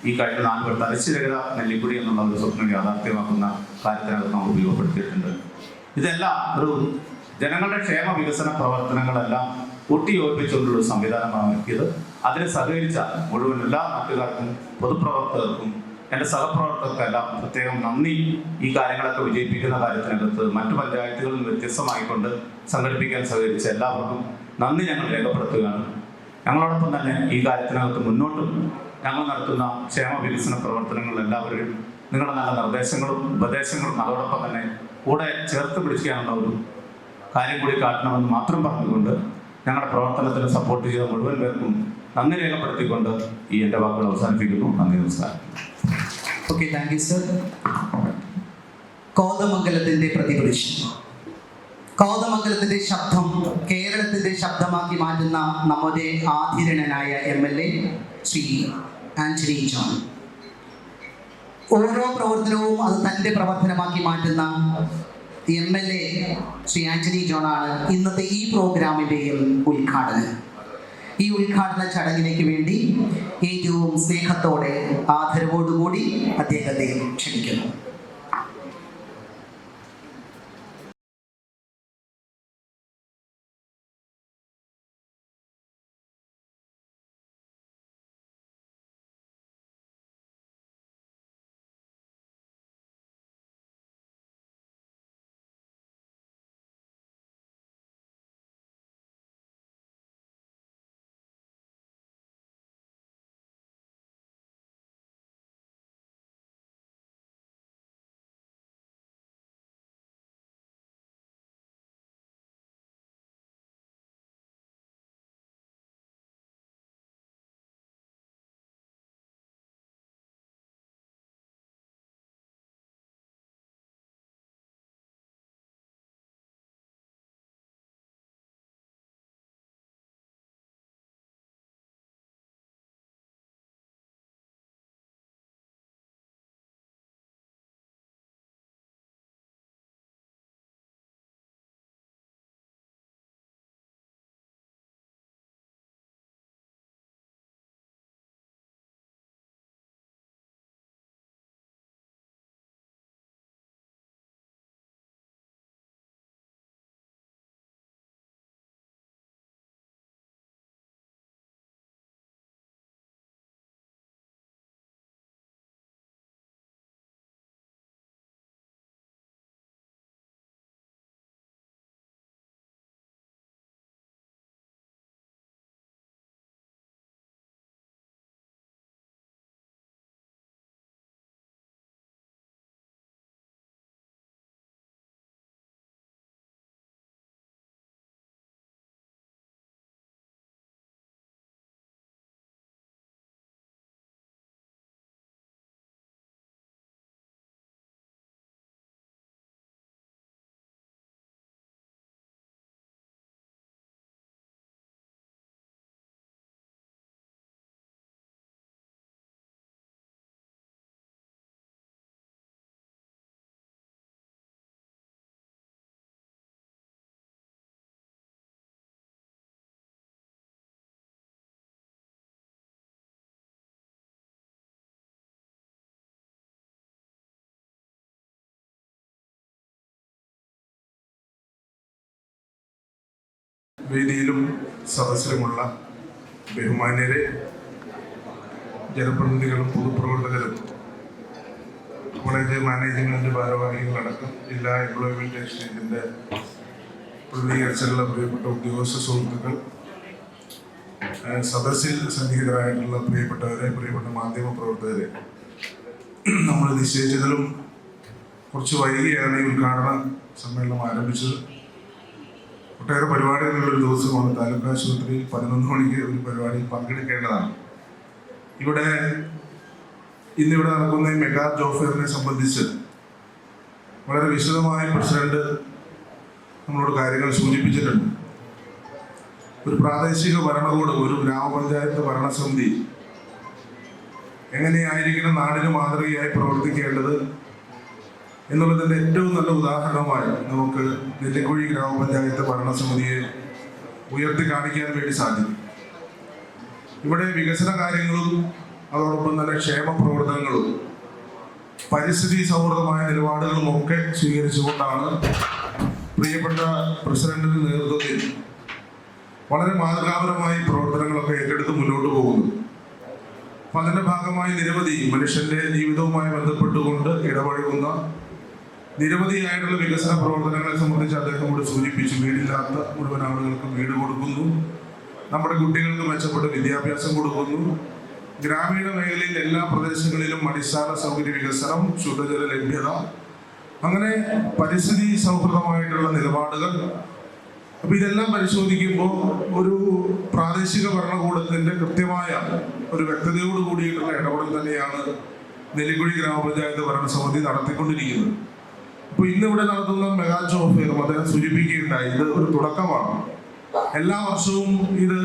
ഈ കഴിഞ്ഞ 4 വർഷം തലശ്ശേരികര നെല്ലിക്കുടി എന്നുള്ള ഒരു സ്വപ്നം യാഥാർത്ഥ്യമാക്കുന്ന കാര്യത്തിനകത്ത് നമ്മൾ ഉപയോഗപ്പെടുത്തിയിട്ടുണ്ട്. ഇതെല്ലാം ഒരു ജനങ്ങളുടെ ക്ഷേമ വികസന പ്രവർത്തനങ്ങളെല്ലാം കൂട്ടിയോജിപ്പിച്ചുകൊണ്ടുള്ള ഒരു സംവിധാനമാണ് ഒരുക്കിയത്. അതിന് സഹകരിച്ച മുഴുവൻ എല്ലാ നാട്ടുകാർക്കും പൊതുപ്രവർത്തകർക്കും എൻ്റെ സഹപ്രവർത്തകർക്കെല്ലാം പ്രത്യേകം നന്ദി. ഈ കാര്യങ്ങളൊക്കെ വിജയിപ്പിക്കുന്ന കാര്യത്തിനകത്ത് മറ്റു പഞ്ചായത്തുകളിൽ വ്യത്യസ്തമായിക്കൊണ്ട് സംഘടിപ്പിക്കാൻ സഹകരിച്ച എല്ലാവർക്കും നന്ദി ഞങ്ങൾ രേഖപ്പെടുത്തുകയാണ്. ഞങ്ങളോടൊപ്പം തന്നെ ഈ കാര്യത്തിനകത്ത് മുന്നോട്ടും ഞങ്ങൾ നടത്തുന്ന ക്ഷേമ വികസന പ്രവർത്തനങ്ങൾ എല്ലാവരും നിങ്ങളുടെ നല്ല നിർദ്ദേശങ്ങളും ഉപദേശങ്ങളും അതോടൊപ്പം തന്നെ കൂടെ ചേർത്ത് പിടിക്കാനുള്ള ഒരു കാര്യം കൂടി കാട്ടണമെന്ന് മാത്രം പറഞ്ഞുകൊണ്ട് ഞങ്ങളുടെ പ്രവർത്തനത്തിന് സപ്പോർട്ട് ചെയ്ത മുഴുവൻ പേർക്കും നന്ദി രേഖപ്പെടുത്തിക്കൊണ്ട് ഈ എൻ്റെ വാക്കുകൾ അവസാനിപ്പിക്കുന്നു. നന്ദി, നമസ്കാരം. Okay, thank you sir. കോതമംഗലത്തിന്റെ പ്രതിപുരുഷൻ, കോതമംഗലത്തിന്റെ ശബ്ദം കേരളത്തിന്റെ ശബ്ദമാക്കി മാറ്റുന്ന നമ്മുടെ ആധിരണനായ MLA ശ്രീ ആന്റണി ജോൺ. ഓരോ പ്രവർത്തനവും അത് തൻ്റെ പ്രവർത്തനമാക്കി മാറ്റുന്ന MLA ശ്രീ ആന്റണി ജോൺ ആണ് ഇന്നത്തെ ഈ പ്രോഗ്രാമിൻ്റെയും ഉദ്ഘാടനം. ഈ ഉദ്ഘാടന ചടങ്ങിലേക്ക് വേണ്ടി ഏറ്റവും സ്നേഹത്തോടെ ആദരവോടുകൂടി അദ്ദേഹത്തെ ക്ഷണിക്കുന്നു. വേദിയിലും സദസ്സിലുമുള്ള ബഹുമാന്യരെ, ജനപ്രതിനിധികളും പൊതുപ്രവർത്തകരും കോളേജ് മാനേജ്മെന്റ് ഭാരവാഹികളടക്കം ജില്ലാ എംപ്ലോയ്മെന്റ് എക്സ്ചേഞ്ചിന്റെ പ്രതിനിധീകരിച്ചുള്ള പ്രിയപ്പെട്ട ഉദ്യോഗസ്ഥ സുഹൃത്തുക്കൾ, സദസ്സിൽ സന്നിഹിതരായിട്ടുള്ള പ്രിയപ്പെട്ടവരെ, പ്രിയപ്പെട്ട മാധ്യമ പ്രവർത്തകരെ, നമ്മൾ നിശ്ചയിച്ചതിലും കുറച്ച് വൈകിയാണ് ഈ ഉദ്ഘാടന സമ്മേളനം ആരംഭിച്ചത്. ഒട്ടേറെ പരിപാടികളുള്ളൊരു ദിവസമാണ്. താലൂക്ക് ആശുപത്രിയിൽ 11 മണിക്ക് ഒരു പരിപാടിയിൽ പങ്കെടുക്കേണ്ടതാണ്. ഇന്നിവിടെ നടക്കുന്ന ഈ മെഗാ ജോബ് ഫെയറിനെ സംബന്ധിച്ച് വളരെ വിശദമായി പ്രസിഡന്റ് നമ്മളോട് കാര്യങ്ങൾ സൂചിപ്പിച്ചിട്ടുണ്ട്. ഒരു പ്രാദേശിക ഭരണകൂടം, ഒരു ഗ്രാമപഞ്ചായത്ത് ഭരണസമിതി എങ്ങനെയായിരിക്കണം നാടിന് മാതൃകയായി പ്രവർത്തിക്കേണ്ടത് എന്നുള്ളതിൻ്റെ ഏറ്റവും നല്ല ഉദാഹരണമായി നമുക്ക് നെല്ലിക്കുഴി ഗ്രാമപഞ്ചായത്ത് ഭരണസമിതിയെ ഉയർത്തി കാണിക്കാൻ വേണ്ടി സാധിക്കും. ഇവിടെ വികസന കാര്യങ്ങളും അതോടൊപ്പം തന്നെ ക്ഷേമ പ്രവർത്തനങ്ങളും പരിസ്ഥിതി സൗഹൃദമായ നിലപാടുകളും ഒക്കെ സ്വീകരിച്ചുകൊണ്ടാണ് പ്രിയപ്പെട്ട പ്രസിഡന്റിന്റെ നേതൃത്വത്തിൽ വളരെ മാതൃകാപരമായി പ്രവർത്തനങ്ങളൊക്കെ ഏറ്റെടുത്ത് മുന്നോട്ട് പോകുന്നു. അപ്പം അതിൻ്റെ ഭാഗമായി നിരവധി മനുഷ്യന്റെ ജീവിതവുമായി ബന്ധപ്പെട്ടുകൊണ്ട് ഇടപഴകുന്ന നിരവധിയായിട്ടുള്ള വികസന പ്രവർത്തനങ്ങളെ സംബന്ധിച്ച് അദ്ദേഹം കൂടി സൂചിപ്പിച്ചു. വീടില്ലാത്ത മുഴുവൻ ആളുകൾക്കും വീട് കൊടുക്കുന്നു, നമ്മുടെ കുട്ടികൾക്ക് മെച്ചപ്പെട്ട വിദ്യാഭ്യാസം കൊടുക്കുന്നു, ഗ്രാമീണ മേഖലയിൽ എല്ലാ പ്രദേശങ്ങളിലും അടിസ്ഥാന സൗകര്യ വികസനം, ശുദ്ധജല ലഭ്യത, അങ്ങനെ പരിസ്ഥിതി സൗഹൃദമായിട്ടുള്ള നിലപാടുകൾ. അപ്പൊ ഇതെല്ലാം പരിശോധിക്കുമ്പോൾ ഒരു പ്രാദേശിക ഭരണകൂടത്തിന്റെ കൃത്യമായ ഒരു വ്യക്തതയോട് കൂടിയിട്ടുള്ള ഇടപെടൽ തന്നെയാണ് നെല്ലിക്കുഴി ഗ്രാമപഞ്ചായത്ത് ഭരണസമിതി നടത്തിക്കൊണ്ടിരിക്കുന്നത്. അപ്പൊ ഇന്നിവിടെ നടത്തുന്ന മെഗാ ജോബ് ഫെയറും അദ്ദേഹം സൂചിപ്പിക്കുകയുണ്ടായി, ഇത് ഒരു തുടക്കമാണ്. എല്ലാ വർഷവും ഇത്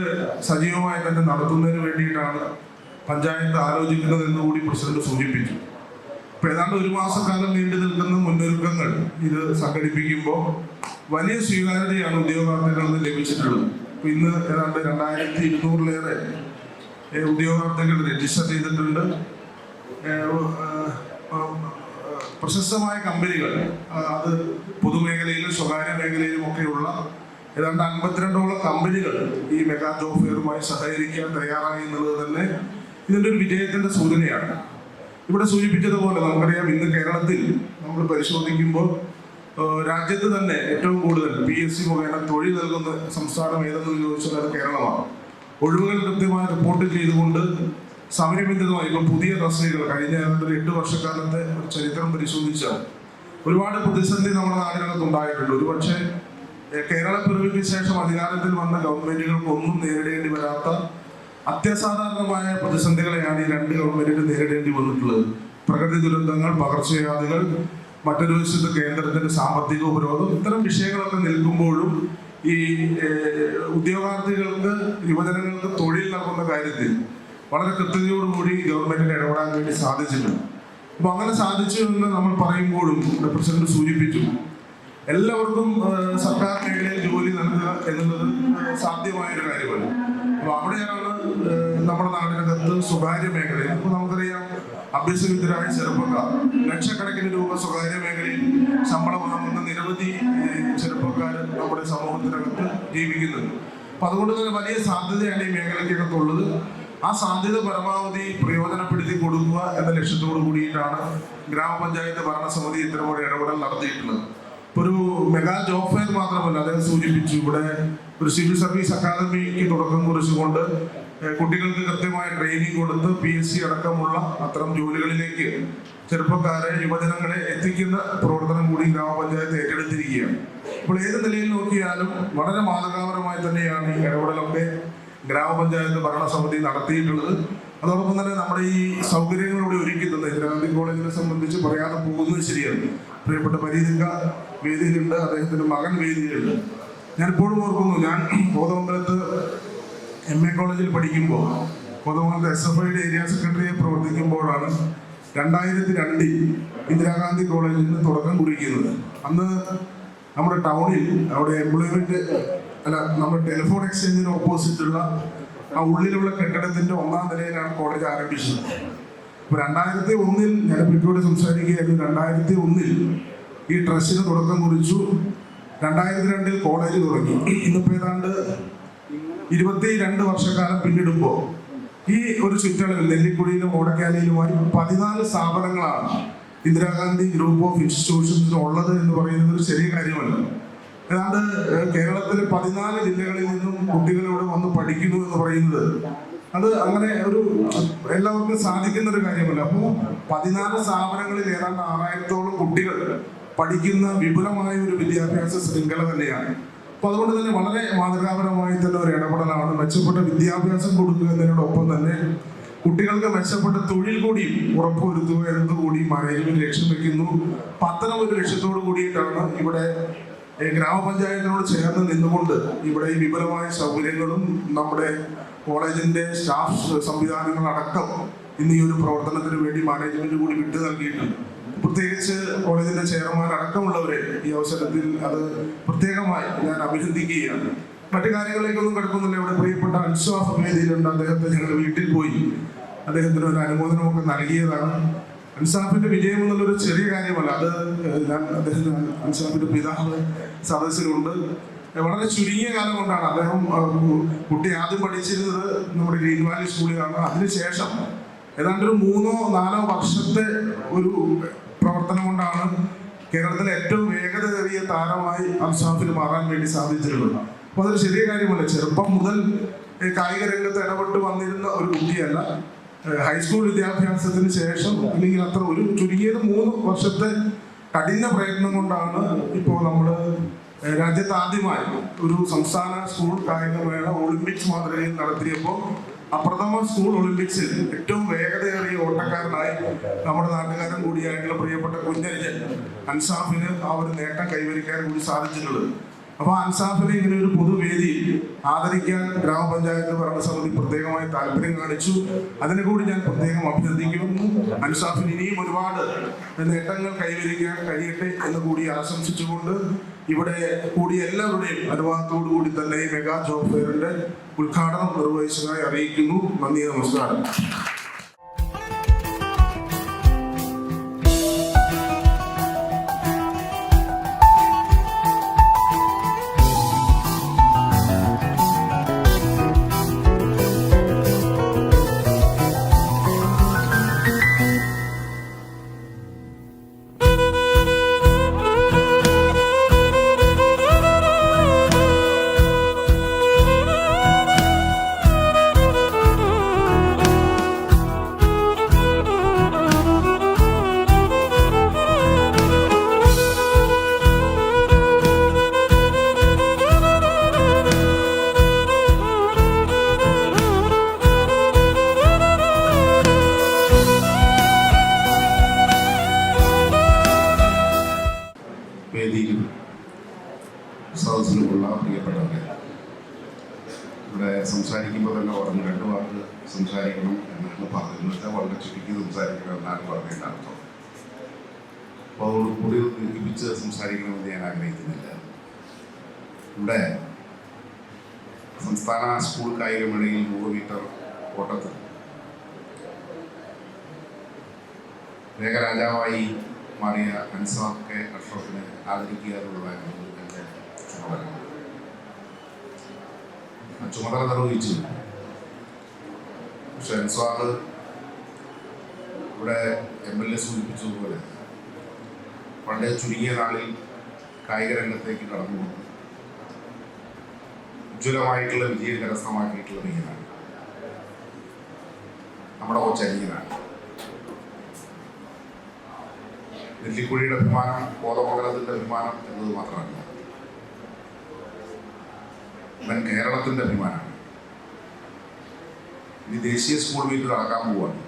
സജീവമായി തന്നെ നടത്തുന്നതിന് വേണ്ടിയിട്ടാണ് പഞ്ചായത്ത് ആലോചിക്കുന്നത് എന്നുകൂടി പ്രസിഡന്റ് സൂചിപ്പിച്ചു. ഇപ്പൊ ഏതാണ്ട് ഒരു മാസക്കാലം നീണ്ടു നിൽക്കുന്ന മുന്നൊരുക്കങ്ങൾ ഇത് സംഘടിപ്പിക്കുമ്പോൾ വലിയ സ്വീകാര്യതയാണ് ഉദ്യോഗാർത്ഥികളിൽ നിന്ന് ലഭിച്ചിട്ടുള്ളത്. ഇപ്പൊ ഇന്ന് ഏതാണ്ട് 2200-ലേറെ ഉദ്യോഗാർത്ഥികൾ രജിസ്റ്റർ ചെയ്തിട്ടുണ്ട്. പ്രശസ്തമായ കമ്പനികൾ, അത് പൊതുമേഖലയിലും സ്വകാര്യ മേഖലയിലും ഒക്കെയുള്ള ഏതാണ്ട് 52ഓളം കമ്പനികൾ ഈ മെഗാ ജോബ് ഫെയറുമായി സഹകരിക്കാൻ തയ്യാറായി എന്നുള്ളത് തന്നെ ഇതിൻ്റെ ഒരു വിജയത്തിന്റെ സൂചനയാണ്. ഇവിടെ സൂചിപ്പിച്ചതുപോലെ നമുക്കറിയാം, ഇന്ന് കേരളത്തിൽ നമ്മൾ പരിശോധിക്കുമ്പോൾ രാജ്യത്ത് തന്നെ ഏറ്റവും കൂടുതൽ PSC മുഖേന തൊഴിൽ നൽകുന്ന സംസ്ഥാനം ഏതെന്ന് ചോദിച്ചാൽ അത് കേരളമാണ്. ഒഴിവുകൾ കൃത്യമായി റിപ്പോർട്ട് ചെയ്തുകൊണ്ട് സമരബന്ധിതമായി ഇപ്പം പുതിയ തസ്തികകൾ കഴിഞ്ഞ 8 വർഷക്കാലത്തെ ഒരു ചരിത്രം പരിശോധിച്ചാൽ ഒരുപാട് പ്രതിസന്ധി നമ്മുടെ നാടിനകത്ത് ഉണ്ടായിട്ടുണ്ട്. ഒരുപക്ഷെ കേരളപ്പിറവിക്ക് ശേഷം അധികാരത്തിൽ വന്ന ഗവൺമെന്റുകൾക്കൊന്നും നേരിടേണ്ടി വരാത്ത അത്യസാധാരണമായ പ്രതിസന്ധികളെയാണ് ഈ 2 ഗവൺമെന്റിന് നേരിടേണ്ടി വന്നിട്ടുള്ളത്. പ്രകൃതി ദുരന്തങ്ങൾ, പകർച്ചവ്യാധികൾ, മറ്റൊരു വശത്ത് കേന്ദ്രത്തിന്റെ സാമ്പത്തിക ഉപരോധം, ഇത്തരം വിഷയങ്ങളൊക്കെ നിൽക്കുമ്പോഴും ഈ ഉദ്യോഗാർത്ഥികൾക്ക്, യുവജനങ്ങൾക്ക് തൊഴിൽ നൽകുന്ന കാര്യത്തിൽ വളരെ കൃത്യതയോടുകൂടി ഗവൺമെന്റിന് ഇടപെടാൻ വേണ്ടി സാധിച്ചിട്ടുണ്ട്. അപ്പൊ അങ്ങനെ സാധിച്ചു എന്ന് നമ്മൾ പറയുമ്പോഴും പ്രസിഡന്റ് സൂചിപ്പിച്ചു, എല്ലാവർക്കും സർക്കാർ മേഖലയിൽ ജോലി നൽകുക എന്നുള്ളത് സാധ്യമായൊരു കാര്യമല്ല. അപ്പൊ അവിടെയാണ് നമ്മുടെ നാടിനകത്ത് സ്വകാര്യ മേഖലയിൽ, ഇപ്പൊ നമുക്കറിയാം, അഭ്യസവിദ്യരായ ചെറുപ്പക്കാർ, ലക്ഷക്കണക്കിന് രൂപ സ്വകാര്യ മേഖലയിൽ ശമ്പളം വാങ്ങുന്ന നിരവധി ചെറുപ്പക്കാർ നമ്മുടെ സമൂഹത്തിനകത്ത് ജീവിക്കുന്നുണ്ട്. അപ്പൊ അതുകൊണ്ട് തന്നെ വലിയ സാധ്യതയാണ് ഈ മേഖലയ്ക്കകത്തുള്ളത്. ആ സാധ്യത പരമാവധി പ്രയോജനപ്പെടുത്തി കൊടുക്കുക എന്ന ലക്ഷ്യത്തോടു കൂടിയിട്ടാണ് ഗ്രാമപഞ്ചായത്ത് ഭരണസമിതി ഇത്തരമൊരു ഇടപെടൽ നടത്തിയിട്ടുള്ളത്. ഒരു മെഗാ ജോബ് ഫെയർ മാത്രമല്ല, അദ്ദേഹം സൂചിപ്പിച്ചു, ഇവിടെ ഒരു സിവിൽ സർവീസ് അക്കാദമിക്ക് തുടക്കം കുറിച്ചുകൊണ്ട് കുട്ടികൾക്ക് കൃത്യമായ ട്രെയിനിങ് കൊടുത്ത് PSC അടക്കമുള്ള അത്തരം ജോലികളിലേക്ക് ചെറുപ്പക്കാരെ, യുവജനങ്ങളെ എത്തിക്കുന്ന പ്രവർത്തനം കൂടി ഗ്രാമപഞ്ചായത്ത് ഏറ്റെടുത്തിരിക്കുകയാണ്. അപ്പോൾ ഏത് നിലയിൽ നോക്കിയാലും വളരെ മാതൃകാപരമായി തന്നെയാണ് ഈ ഇടപെടലൊക്കെ ഗ്രാമപഞ്ചായത്ത് ഭരണസമിതി നടത്തിയിട്ടുള്ളത്. അതോടൊപ്പം തന്നെ നമ്മുടെ ഈ സൗകര്യങ്ങളിലൂടെ ഒരുക്കി തന്ന ഇന്ദിരാഗാന്ധി കോളേജിനെ സംബന്ധിച്ച് പറയാതെ പോകുന്നത് ശരിയാണ്. പ്രിയപ്പെട്ട പരീതിക വേദിയിലുണ്ട്, അദ്ദേഹത്തിന്റെ മകൻ വേദിയിലുണ്ട്. ഞാനിപ്പോഴും ഓർക്കുന്നു, ഞാൻ കോതമംഗലത്ത് MA കോളേജിൽ പഠിക്കുമ്പോൾ, കോതമംഗലത്ത് SFIയുടെ ഏരിയ സെക്രട്ടറിയെ പ്രവർത്തിക്കുമ്പോഴാണ് 2002 ഇന്ദിരാഗാന്ധി കോളേജിന് തുടക്കം കുറിക്കുന്നത്. അന്ന് നമ്മുടെ ടൗണിൽ അവിടെ നമ്മുടെ ടെലിഫോൺ എക്സ്ചേഞ്ചിന് ഓപ്പോസിറ്റുള്ള ആ ഉള്ളിലുള്ള കെട്ടിടത്തിന്റെ 1ാം നിലയിലാണ് കോളേജ് ആരംഭിച്ചത്. അപ്പൊ 2001 ഞാൻ പിന്നീട് സംസാരിക്കുകയായിരുന്നു. 2001 ഈ ട്രസ്റ്റിന് തുടക്കം കുറിച്ചു. 2002 കോളേജ് തുടങ്ങി. ഇന്നിപ്പോ ഏതാണ്ട് 22 വർഷക്കാലം പിന്നിടുമ്പോൾ ഈ ഒരു ചുറ്റളവിൽ നെല്ലിക്കുഴിയിലും ഓടക്കാലയിലുമായി 14 സ്ഥാപനങ്ങളാണ് ഇന്ദിരാഗാന്ധി ഗ്രൂപ്പ് ഓഫ് ഇൻസ്റ്റിറ്റ്യൂഷൻസ് ഉള്ളത് എന്ന് പറയുന്നത് ഒരു ചെറിയ കാര്യമല്ല. ഏതാണ്ട് കേരളത്തിലെ 14 ജില്ലകളിൽ നിന്നും കുട്ടികൾ ഇവിടെ വന്ന് പഠിക്കുന്നു എന്ന് പറയുന്നത് അത് അങ്ങനെ ഒരു എല്ലാവർക്കും സാധിക്കുന്ന ഒരു കാര്യമല്ല. അപ്പോൾ 14 സ്ഥാപനങ്ങളിൽ ഏതാണ്ട് 6000-ഓളം കുട്ടികൾ പഠിക്കുന്ന വിപുലമായ ഒരു വിദ്യാഭ്യാസ ശൃംഖല തന്നെയാണ്. അപ്പൊ അതുകൊണ്ട് തന്നെ വളരെ മാതൃകാപരമായി തന്നെ ഒരു ഇടപെടലാണ്. മെച്ചപ്പെട്ട വിദ്യാഭ്യാസം കൊടുക്കുക എന്നതിനോടൊപ്പം തന്നെ കുട്ടികൾക്ക് മെച്ചപ്പെട്ട തൊഴിൽ കൂടി ഉറപ്പുവരുത്തുക എന്നതുകൂടി മാനേജ്മെന്റ് ലക്ഷ്യം വെക്കുന്നു. അത്തരം ഒരു ലക്ഷ്യത്തോടു കൂടിയിട്ടാണ് ഇവിടെ ഗ്രാമപഞ്ചായത്തിനോട് ചേർന്ന് നിന്നുകൊണ്ട് ഇവിടെ ഈ വിപുലമായ സൗകര്യങ്ങളും നമ്മുടെ കോളേജിന്റെ സ്റ്റാഫ് സംവിധാനങ്ങളടക്കം ഇന്ന് ഈ ഒരു പ്രവർത്തനത്തിന് വേണ്ടി മാനേജ്മെന്റ് കൂടി വിട്ടു നൽകിയിട്ടുണ്ട്. പ്രത്യേകിച്ച് കോളേജിന്റെ ചെയർമാൻ അടക്കമുള്ളവരെ ഈ അവസരത്തിൽ അത് പ്രത്യേകമായി ഞാൻ അഭിനന്ദിക്കുകയാണ്. മറ്റു കാര്യങ്ങളിലേക്കൊന്നും കിടക്കുന്നില്ല. ഇവിടെ പ്രിയപ്പെട്ട അൻസാഫ് വേദിയിലുണ്ട്. അദ്ദേഹത്തെ ഞങ്ങൾ വീട്ടിൽ പോയി അദ്ദേഹത്തിന് ഒരു അനുമോദനമൊക്കെ നൽകിയതാണ്. അൻസാഫിന്റെ വിജയം എന്നുള്ളൊരു ചെറിയ കാര്യമല്ല. അത് ഞാൻ അദ്ദേഹത്തിന് അൻസാഫിന്റെ പിതാവ് സദസ്സിലുണ്ട്. വളരെ ചുരുങ്ങിയ കാലം കൊണ്ടാണ് അദ്ദേഹം കുട്ടി ആദ്യം പഠിച്ചിരുന്നത് നമ്മുടെ ഗ്രീൻ വാലി സ്കൂളിലാണ്. അതിനുശേഷം ഏതാണ്ട് ഒരു 3-4 വർഷത്തെ ഒരു പ്രവർത്തനം കൊണ്ടാണ് കേരളത്തിലെ ഏറ്റവും വേഗതയേറിയ താരമായി അൻസാഫിന് മാറാൻ വേണ്ടി സാധിച്ചിട്ടുള്ളത്. അപ്പോൾ അതൊരു ചെറിയ കാര്യമല്ല. ചെറുപ്പം മുതൽ കായിക രംഗത്ത് ഇടപെട്ട് വന്നിരുന്ന ഒരു കുട്ടിയല്ല. ഹൈസ്കൂൾ വിദ്യാഭ്യാസത്തിന് ശേഷം അല്ലെങ്കിൽ അത്ര ഒരു ചുരുങ്ങിയത് 3 വർഷത്തെ കഠിന പ്രയത്നം കൊണ്ടാണ് ഇപ്പോൾ നമ്മൾ രാജ്യത്ത് ആദ്യമായി ഒരു സംസ്ഥാന സ്കൂൾ കായികമേള ഒളിമ്പിക്സ് മാതൃകയിൽ നടത്തിയപ്പോൾ പ്രഥമ സ്കൂൾ ഒളിമ്പിക്സിൽ ഏറ്റവും വേഗതയേറിയ ഓട്ടക്കാരനായി നമ്മുടെ നാട്ടുകാരൻ കൂടിയായിട്ടുള്ള പ്രിയപ്പെട്ട കുഞ്ഞരിജൻ അൻസാഫിന് ആ ഒരു നേട്ടം കൈവരിക്കാൻ കൂടി സാധിച്ചിട്ടുള്ളത്. അപ്പോൾ അൻസാഫിനെ ഇങ്ങനെ ഒരു പൊതുവേദി ആദരിക്കാൻ ഗ്രാമപഞ്ചായത്ത് ഭരണസമിതി പ്രത്യേകമായി താല്പര്യം കാണിച്ചു. അതിനെ കൂടി ഞാൻ പ്രത്യേകം അഭിനന്ദിക്കുന്നു. അൻസാഫിന് ഇനിയും ഒരുപാട് നേട്ടങ്ങൾ കൈവരിക്കാൻ കഴിയട്ടെ എന്ന് കൂടി ആശംസിച്ചുകൊണ്ട് ഇവിടെ കൂടി എല്ലാവരുടെയും അനുവാദത്തോടു കൂടി തന്നെ ഈ മെഗാ ജോബ് ഫെയറിന്റെ ഉദ്ഘാടനം നിർവഹിച്ചതായി അറിയിക്കുന്നു. നന്ദി, നമസ്കാരം. വേദിയിലും സദസ്സിലുമുള്ള പ്രിയപ്പെട്ടവരെ, ഇവിടെ സംസാരിക്കുമ്പോൾ തന്നെ പറഞ്ഞു 2 വാക്ക് സംസാരിക്കണം എന്നാണ് പറഞ്ഞത്. വളരെ ചുരുക്കി സംസാരിക്കണം എന്നാണ് പറഞ്ഞതിൻ്റെ അർത്ഥം. അപ്പോൾ അതുകൊണ്ട് കൂടി ദീർഘിപ്പിച്ച് സംസാരിക്കണമെന്ന് ഞാൻ ആഗ്രഹിക്കുന്നില്ല. ഇവിടെ സംസ്ഥാന സ്കൂൾ കായികമേളയിൽ 100 മീറ്റർ ഓട്ടത്തിൽ വേഗരാജാവായി മാറിയ അൻസാഫ് കെ അഷ്റഫിനെ ആദരിക്കുക എന്നുള്ളതായിരുന്നു എൻ്റെ ചുമതല. ആ ചുമതല നിർവഹിച്ചു. പക്ഷെ അൻസാഫ് ഇവിടെ MLA സൂചിപ്പിച്ചതുപോലെ വളരെ ചുരുങ്ങിയ നാളിൽ കായിക രംഗത്തേക്ക് കടന്നു വന്നു ഉജ്ജ്വലമായിട്ടുള്ള വിജയം കരസ്ഥമാക്കിയിട്ടുള്ള പയ്യനാണ് നമ്മുടെ കൊച്ചനിയനാണ്. നെല്ലിക്കുഴിയുടെ അഭിമാനം, കോതമംഗലത്തിൻ്റെ അഭിമാനം എന്നത് മാത്രമല്ല, ഇവൻ കേരളത്തിൻ്റെ അഭിമാനമാണ്. ഇനി ദേശീയ സ്കൂൾ മീറ്റ് നടക്കാൻ പോവുകയാണ്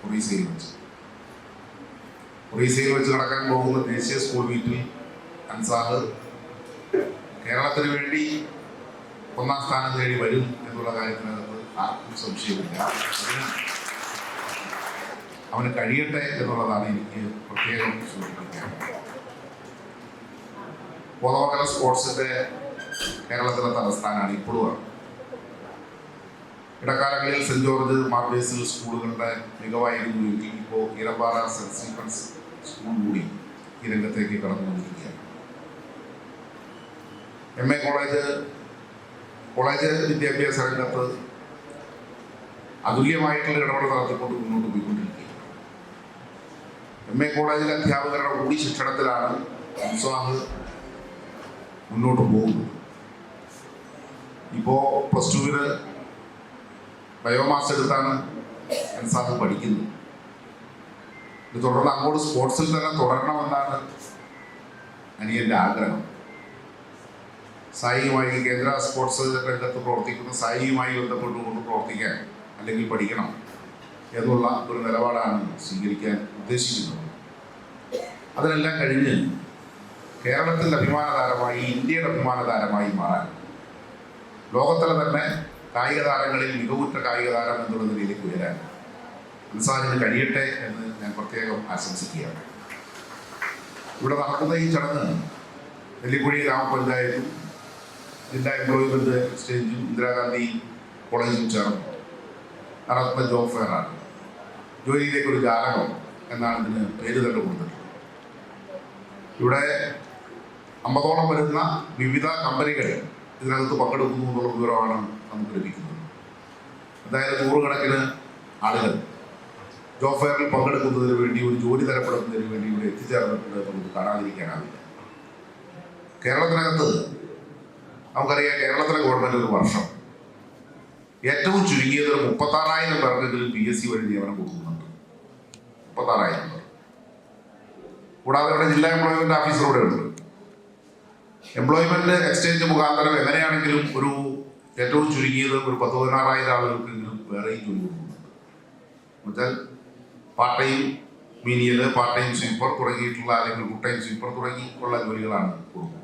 ഒറീസയിൽ വെച്ച്. ഒറീസയിൽ വെച്ച് നടക്കാൻ പോകുന്ന ദേശീയ സ്കൂൾ മീറ്റിൽ അൻസാഫ് കേരളത്തിന് വേണ്ടി 1ാം സ്ഥാനം നേടി വരും എന്നുള്ള കാര്യത്തിനകത്ത് ആർക്കും സംശയമില്ല. അവന് കഴിയട്ടെ എന്നുള്ളതാണ് എനിക്ക് പ്രത്യേകം സൂചിപ്പിക്കാനുള്ളത്. കോതമംഗലം സ്പോർട്സിൻ്റെ കേരളത്തിലെ തലസ്ഥാനമാണ് ഇപ്പോഴും. ഇടക്കാലങ്ങളിൽ സെൻറ് ജോർജ് മാർബേസിൽ സ്കൂളുകളുടെ മികവായിരുന്നു എങ്കിൽ ഇപ്പോൾ ഇരമ്പാറ സെൻറ് സ്റ്റീഫൻസ് സ്കൂൾ കൂടി ഈ രംഗത്തേക്ക് കടന്നുകൊണ്ടിരിക്കുകയാണ്. MA കോളേജ് വിദ്യാഭ്യാസ രംഗത്ത് അതുല്യമായിട്ടുള്ള ഇടപെടൽ നടത്തിക്കൊണ്ട് മുന്നോട്ട് പോയിക്കൊണ്ടിരിക്കുകയാണ്. MA കോളേജിലെ അധ്യാപകരുടെ കൂടി ശിക്ഷണത്തിലാണ് അൻസാഫ് മുന്നോട്ട് പോകുന്നത്. ഇപ്പോൾ +2 ബയോമാസ് എടുത്താണ് അൻസാഫ് പഠിക്കുന്നത്. ഇത് തുടർന്ന് അങ്ങോട്ട് സ്പോർട്സിൽ തന്നെ തുടരണമെന്നാണ് അനിയൻ്റെ ആഗ്രഹം. സായിയുമായി കേന്ദ്ര സ്പോർട്സ് രംഗത്ത് പ്രവർത്തിക്കുന്ന സായിയുമായി ബന്ധപ്പെട്ടുകൊണ്ട് പ്രവർത്തിക്കാൻ അല്ലെങ്കിൽ പഠിക്കണം എന്നുള്ള ഒരു നിലപാടാണ് സ്വീകരിക്കാൻ ഉദ്ദേശിക്കുന്നത്. അതിനെല്ലാം കഴിഞ്ഞ് കേരളത്തിൻ്റെ അഭിമാനതാരമായി, ഇന്ത്യയുടെ അഭിമാനതാരമായി മാറാൻ, ലോകത്തിലെ തന്നെ കായിക താരങ്ങളിൽ മികവുറ്റ കായിക താരം എന്നുള്ള നിലയിലേക്ക് ഉയരാൻ അൻസാജിന് കഴിയട്ടെ എന്ന് ഞാൻ പ്രത്യേകം ആശംസിക്കുകയാണ്. ഇവിടെ നടക്കുന്ന ഈ ചടങ്ങ് നെല്ലിക്കുഴി ഗ്രാമപഞ്ചായത്തും ജില്ലാ എംപ്ലോയ്മെൻറ്റ് എക്സ്ചേഞ്ചും ഇന്ദിരാഗാന്ധി കോളേജും ചേർന്ന് നടത്തുന്ന ജോബ് ഫെയറാണ്. ജോലിയിലേക്കൊരു ജാലകം എന്നാണ് ഇതിന് പേര് തന്നെ കൊടുത്തിട്ടുള്ളത്. ഇവിടെ 50ഓളം വരുന്ന വിവിധ കമ്പനികൾ ഇതിനകത്ത് പങ്കെടുക്കുന്നു എന്നുള്ള വിവരമാണ് നമുക്ക് ലഭിക്കുന്നത്. അതായത് 100 കണക്കിന് ആളുകൾ ജോബ് ഫെയറിൽ പങ്കെടുക്കുന്നതിന് വേണ്ടി, ഒരു ജോലി തരപ്പെടുന്നതിന് വേണ്ടി ഇവിടെ എത്തിച്ചേർന്നിട്ടുണ്ട്. നമുക്ക് കാണാതിരിക്കാനാവില്ല. കേരളത്തിനകത്ത് നമുക്കറിയാം, കേരളത്തിലെ ഗവൺമെൻറ് ഒരു വർഷം ഏറ്റവും ചുരുങ്ങിയത് 36,000 പേർക്കെങ്കിലും PSC വഴി നിയമനം കൊടുക്കുന്നുണ്ട്. 36,000 പേർ. കൂടാതെ ഇവിടെ ജില്ലാ എംപ്ലോയ്മെൻറ്റ് ഓഫീസർ ഇവിടെ ഉണ്ട്. എംപ്ലോയ്മെൻറ്റ് എക്സ്ചേഞ്ച് മുഖാന്തരം എങ്ങനെയാണെങ്കിലും ഒരു ഏറ്റവും ചുരുങ്ങിയത് ഒരു 10-16,000 ആളുകൾക്കെങ്കിലും വേറെയും ജോലി കൊടുക്കുന്നുണ്ട്. എന്നുവെച്ചാൽ part time menial, part time sweeper തുടങ്ങിയിട്ടുള്ള, അല്ലെങ്കിൽ ഫുൾ ടൈം സ്വീപ്പർ തുടങ്ങിയുള്ള ജോലികളാണ് കൊടുക്കുന്നത്.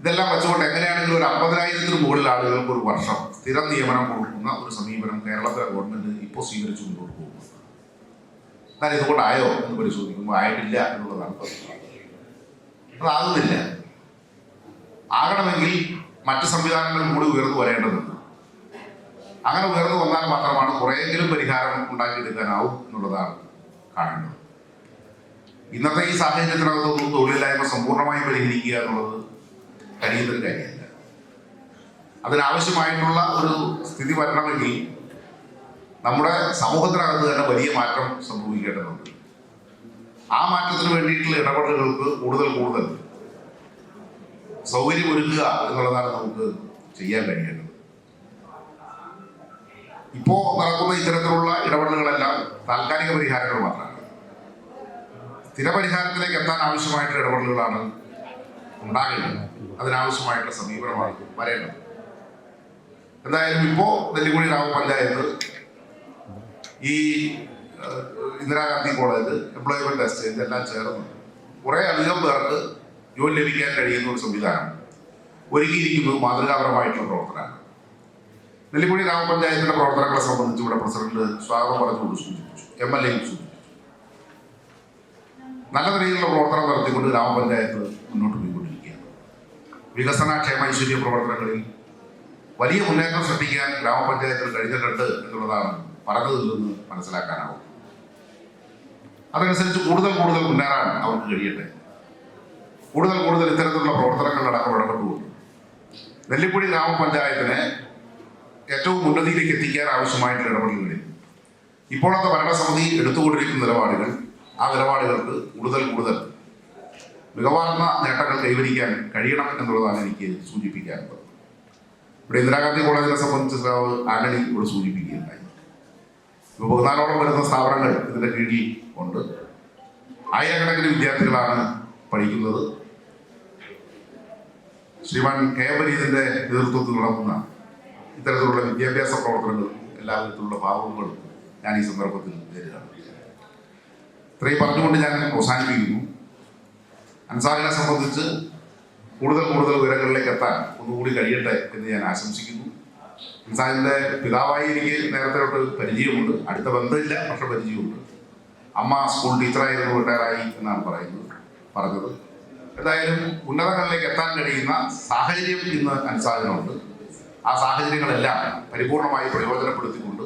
ഇതെല്ലാം വെച്ചുകൊണ്ട് എങ്ങനെയാണെങ്കിലും ഒരു 50,000-ന് മുകളിൽ ആളുകൾക്ക് ഒരു വർഷം സ്ഥിരം നിയമനം കൊടുക്കുന്ന ഒരു സമീപനം കേരളത്തിലെ ഗവൺമെൻറ് ഇപ്പോൾ സ്വീകരിച്ചു മുന്നോട്ട് പോകുന്നു. എന്നാൽ ഇതുകൊണ്ടായോ എന്ന് പരിശോധിക്കുമ്പോൾ ആയിട്ടില്ല എന്നുള്ളതാണ് പ്രശ്നം. അതാകുന്നില്ല. ആകണമെങ്കിൽ മറ്റ് സംവിധാനങ്ങൾ കൂടി ഉയർന്നു വരേണ്ടതുണ്ട്. അങ്ങനെ ഉയർന്നു വന്നാൽ മാത്രമാണ് കുറേയെങ്കിലും പരിഹാരം ഉണ്ടാക്കിയെടുക്കാനാവും എന്നുള്ളതാണ് കാണേണ്ടത്. ഇന്നത്തെ ഈ സാഹചര്യത്തിനകത്തൊന്നും തൊഴിലില്ലായ്മ സമ്പൂർണ്ണമായി പരിഹരിക്കുക എന്നുള്ളത് കഴിയുന്നൊരു കാര്യമല്ല. അതിനാവശ്യമായിട്ടുള്ള ഒരു സ്ഥിതി വരണമെങ്കിൽ നമ്മുടെ സമൂഹത്തിനകത്ത് തന്നെ വലിയ മാറ്റം സംഭവിക്കേണ്ടതുണ്ട്. ആ മാറ്റത്തിന് വേണ്ടിയിട്ടുള്ള ഇടപെടലുകൾക്ക് കൂടുതൽ സൗകര്യമൊരുക്കുക എന്നുള്ളതാണ് നമുക്ക് ചെയ്യാൻ കഴിയേണ്ടത്. ഇപ്പോൾ നടക്കുന്ന ഇത്തരത്തിലുള്ള ഇടപെടലുകളെല്ലാം താൽക്കാലിക പരിഹാരങ്ങൾ മാത്രമാണ്. സ്ഥിരപരിഹാരത്തിലേക്ക് എത്താൻ ആവശ്യമായിട്ടുള്ള ഇടപെടലുകളാണ് ഉണ്ടാകേണ്ടത്. അതിനാവശ്യമായിട്ടുള്ള സമീപനമാണ് വരേണ്ടത്. എന്തായാലും ഇപ്പോൾ നെല്ലിക്കുഴി ഗ്രാമപഞ്ചായത്ത് ഈ ഇന്ദിരാഗാന്ധി കോളേജ്, എംപ്ലോയ്മെൻറ്റ് എക്സ്ചേഞ്ച് എല്ലാം ചേർന്ന് കുറേ അധികം പേർക്ക് ജോലി ലഭിക്കാൻ കഴിയുന്ന ഒരു സംവിധാനം ഒരുക്കിയിരിക്കുന്നത് മാതൃകാപരമായിട്ടുള്ള പ്രവർത്തനമാണ്. നെല്ലിക്കുഴി ഗ്രാമപഞ്ചായത്തിൻ്റെ പ്രവർത്തനങ്ങളെ സംബന്ധിച്ച് ഇവിടെ പ്രസിഡന്റ് സ്വാഗതം പറഞ്ഞുകൊണ്ട് സൂചിപ്പിച്ചു, MLA സൂചിപ്പിച്ചു. നല്ല നിലയിലുള്ള പ്രവർത്തനം നടത്തിക്കൊണ്ട് ഗ്രാമപഞ്ചായത്ത് മുന്നോട്ട് പോയിക്കൊണ്ടിരിക്കുകയാണ്. വികസന ക്ഷേമ ഐശ്വര്യ പ്രവർത്തനങ്ങളിൽ വലിയ മുന്നേറ്റം സൃഷ്ടിക്കാൻ ഗ്രാമപഞ്ചായത്തിന് കഴിഞ്ഞിട്ടുണ്ട് എന്നുള്ളതാണ് പറഞ്ഞതിൽ നിന്ന് മനസ്സിലാക്കാനാവും. അതനുസരിച്ച് കൂടുതൽ മുന്നേറാൻ അവർക്ക് കഴിയട്ടെ. കൂടുതൽ ഇത്തരത്തിലുള്ള പ്രവർത്തനങ്ങളിലടക്കം ഇടപെട്ടുകൊണ്ട് നെല്ലിക്കുഴി ഗ്രാമപഞ്ചായത്തിനെ ഏറ്റവും ഉന്നതിയിലേക്ക് എത്തിക്കാൻ ആവശ്യമായിട്ടുള്ള ഇടപെടലുകളിൽ ഇപ്പോഴത്തെ ഭരണസമിതി എടുത്തുകൊണ്ടിരിക്കുന്ന നിലപാടുകൾ, ആ നിലപാടുകൾക്ക് കൂടുതൽ മികവാർന്ന നേട്ടങ്ങൾ കൈവരിക്കാൻ കഴിയണം എന്നുള്ളതാണ് എനിക്ക് സൂചിപ്പിക്കാനുള്ളത്. ഇവിടെ ഇന്ദിരാഗാന്ധി കോളേജിനെ സംബന്ധിച്ച് ആന്റണി ഇവിടെ സൂചിപ്പിക്കുകയുണ്ടായി. ഇപ്പോൾ 14ഓളം വരുന്ന സ്ഥാപനങ്ങൾ ഇതിൻ്റെ കീഴിൽ ഉണ്ട്. ആയിരക്കണക്കിന് വിദ്യാർത്ഥികളാണ് പഠിക്കുന്നത്. ശ്രീമാൻ KM വരീദിൻ്റെ നേതൃത്വത്തിൽ നടക്കുന്ന ഇത്തരത്തിലുള്ള വിദ്യാഭ്യാസ പ്രവർത്തനങ്ങളും എല്ലാ വിധത്തിലുള്ള ഭാവങ്ങളും ഞാൻ ഈ സന്ദർഭത്തിൽ നേരിടുകയാണ്. ഇത്രയും പറഞ്ഞുകൊണ്ട് ഞാൻ അവസാനിപ്പിക്കുന്നു. അൻസാറിനെ സംബന്ധിച്ച് കൂടുതൽ ഉയരങ്ങളിലേക്ക് എത്താൻ ഒന്നുകൂടി കഴിയട്ടെ എന്ന് ഞാൻ ആശംസിക്കുന്നു. അൻസാറിൻ്റെ പിതാവായി എനിക്ക് നേരത്തെ തൊട്ട് പരിചയമുണ്ട്. അടുത്ത ബന്ധമില്ല, പക്ഷെ പരിചയമുണ്ട്. അമ്മ സ്കൂൾ ടീച്ചറായിരുന്നു, റിട്ടയറായി എന്നാണ് പറഞ്ഞത്. എന്തായാലും ഉന്നതങ്ങളിലേക്ക് എത്താൻ കഴിയുന്ന സാഹചര്യം ഇന്ന് അൻസാറിനുണ്ട്. ആ സാഹചര്യങ്ങളെല്ലാം പരിപൂർണമായി പ്രയോജനപ്പെടുത്തിക്കൊണ്ട്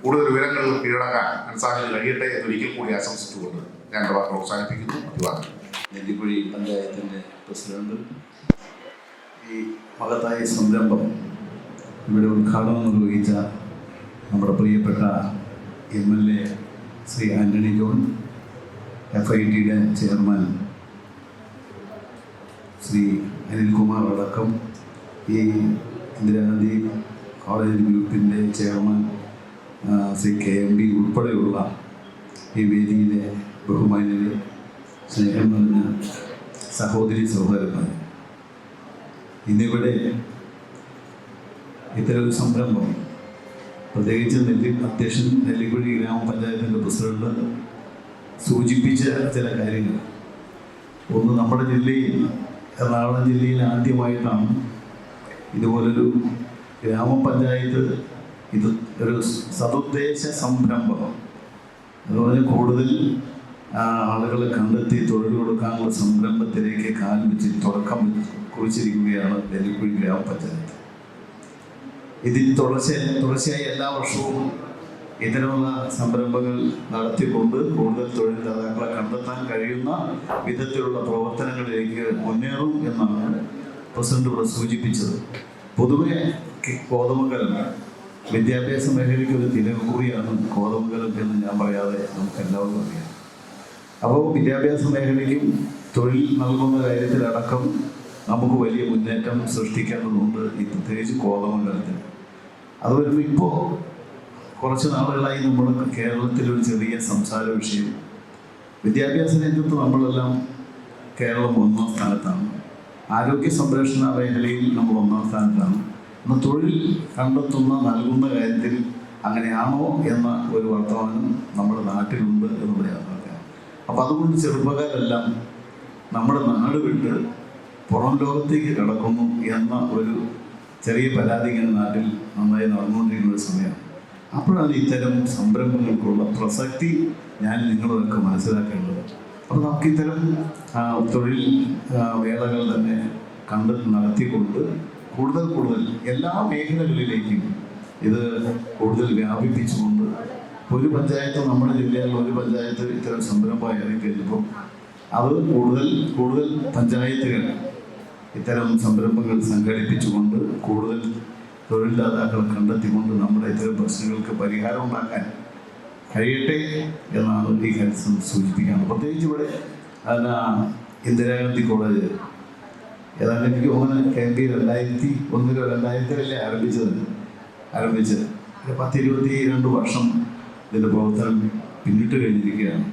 കൂടുതൽ ഉയരങ്ങൾ കീഴടക്കാൻ അൻസാറിന് കഴിയട്ടെ എന്നൊരിക്കൽ കൂടി ആശംസിച്ചുകൊണ്ട് ഞാൻ പ്രോത്സാഹിപ്പിക്കുന്നു. അഭിവാദനം. നെല്ലിക്കുഴി പഞ്ചായത്തിൻ്റെ പ്രസിഡന്റും ഈ മഹത്തായ സംരംഭം ഇവിടെ ഉദ്ഘാടനം നിർവഹിച്ച നമ്മുടെ പ്രിയപ്പെട്ട MLA ശ്രീ ആന്റണി ജോൺ, FITയുടെ ചെയർമാൻ ശ്രീ അനിൽകുമാർ അടക്കം ഈ ഇന്ദിരാഗാന്ധി കോളേജ് ഗ്രൂപ്പിൻ്റെ ചെയർമാൻ ശ്രീ KMB ഉൾപ്പെടെയുള്ള ഈ വേദിയിലെ ബഹുമാന്യരെ, സ്നേഹം നിറഞ്ഞ സഹോദരി സഹോദരന്മാർ, ഇന്നിവിടെ ഇത്തരമൊരു സംരംഭം പ്രത്യേകിച്ച് അധ്യക്ഷൻ നെല്ലിക്കുഴി ഗ്രാമപഞ്ചായത്തിൻ്റെ പ്രസിഡന്റ് സൂചിപ്പിച്ച ചില കാര്യങ്ങൾ. ഒന്ന്, നമ്മുടെ ജില്ലയിൽ, എറണാകുളം ജില്ലയിൽ ആദ്യമായിട്ടാണ് ഇതുപോലൊരു ഗ്രാമപഞ്ചായത്ത്, ഇത് ഒരു സതുദ്ദേശ സംരംഭം, അതുപോലെ കൂടുതൽ ആളുകളെ കണ്ടെത്തി തൊഴിൽ കൊടുക്കാനുള്ള സംരംഭത്തിലേക്ക് കാൽവെച്ച് തുടക്കം കുറിച്ചിരിക്കുകയാണ് നെല്ലിക്കുഴി ഗ്രാമപഞ്ചായത്ത്. ഇതിൽ തുടർച്ചയായി എല്ലാ വർഷവും ഇത്തരമുള്ള സംരംഭങ്ങൾ നടത്തിക്കൊണ്ട് കൂടുതൽ തൊഴിൽദാതാക്കളെ കണ്ടെത്താൻ കഴിയുന്ന വിധത്തിലുള്ള പ്രവർത്തനങ്ങളിലേക്ക് മുന്നേറും എന്നാണ് പ്രസിഡന്റ് ഇവിടെ സൂചിപ്പിച്ചത്. പൊതുവെ കോതമംഗലം വിദ്യാഭ്യാസ മേഖലയ്ക്ക് ഒരു തിരക്കുറിയാണ് കോതമംഗലം എന്ന് ഞാൻ പറയാതെ നമുക്ക് എല്ലാവർക്കും അറിയാം. അപ്പോൾ വിദ്യാഭ്യാസ മേഖലയ്ക്കും തൊഴിൽ നൽകുന്ന കാര്യത്തിലടക്കം നമുക്ക് വലിയ മുന്നേറ്റം സൃഷ്ടിക്കേണ്ടതുണ്ട്, ഈ പ്രത്യേകിച്ച് കോതമംഗലത്തിന്. അതുപോലെ ഇപ്പോൾ കുറച്ച് നാളുകളായി നമ്മൾ കേരളത്തിലൊരു ചെറിയ സംസാര വിഷയം, വിദ്യാഭ്യാസ രംഗത്ത് നമ്മളെല്ലാം കേരളം 1ാം സ്ഥാനത്താണ്, ആരോഗ്യ സംരക്ഷണ മേഖലയിൽ നമ്മൾ 1ാം സ്ഥാനത്താണ്. എന്നാൽ തൊഴിൽ കണ്ടെത്തുന്ന നൽകുന്ന കാര്യത്തിൽ അങ്ങനെയാണോ എന്ന ഒരു വർത്തമാനം നമ്മുടെ നാട്ടിലുണ്ട് എന്ന് പറയാൻ നോക്കാം. അപ്പം അതുകൊണ്ട് ചെറുപ്പക്കാരെല്ലാം നമ്മുടെ നാട് വിട്ട് പുറം ലോകത്തേക്ക് കടക്കുന്നു എന്ന ഒരു ചെറിയ പരാതി ഇങ്ങനെ നാട്ടിൽ നന്നായി നടന്നുകൊണ്ടിരിക്കുന്ന ഒരു സമയമാണ്. അപ്പോഴാണ് ഇത്തരം സംരംഭങ്ങൾക്കുള്ള പ്രസക്തി ഞാൻ നിങ്ങളൊക്കെ മനസ്സിലാക്കേണ്ടത്. അപ്പോൾ നമുക്ക് ഇത്തരം തൊഴിൽ വേളകൾ തന്നെ നടത്തിക്കൊണ്ട് കൂടുതൽ എല്ലാ മേഖലകളിലേക്കും ഇത് കൂടുതൽ വ്യാപിപ്പിച്ചുകൊണ്ട് ഒരു പഞ്ചായത്ത്, നമ്മുടെ ജില്ലയിലുള്ള ഒരു പഞ്ചായത്ത് ഇത്തരം സംരംഭമായി ഇറങ്ങിക്കഴിഞ്ഞപ്പോൾ അത് കൂടുതൽ പഞ്ചായത്തുകൾ ഇത്തരം സംരംഭങ്ങൾ സംഘടിപ്പിച്ചുകൊണ്ട് കൂടുതൽ തൊഴിൽദാതാക്കളെ കണ്ടെത്തിക്കൊണ്ട് നമ്മുടെ ഇത്തരം പ്രശ്നങ്ങൾക്ക് പരിഹാരം ഉണ്ടാക്കാൻ കഴിയട്ടെ എന്നാണ് ഈ കാര്യം സൂചിപ്പിക്കുന്നത്. പ്രത്യേകിച്ച് ഇവിടെ ഇന്ദിരാഗാന്ധി കോളേജ് ഏതാണ്ട് എനിക്ക് തോന്നുന്നത് KMB 2001-ലോ 2000-ലല്ലേ ആരംഭിച്ച് 10-22 വർഷം ഇതിൻ്റെ പ്രവർത്തനം പിന്നിട്ട് കഴിഞ്ഞിരിക്കുകയാണ്.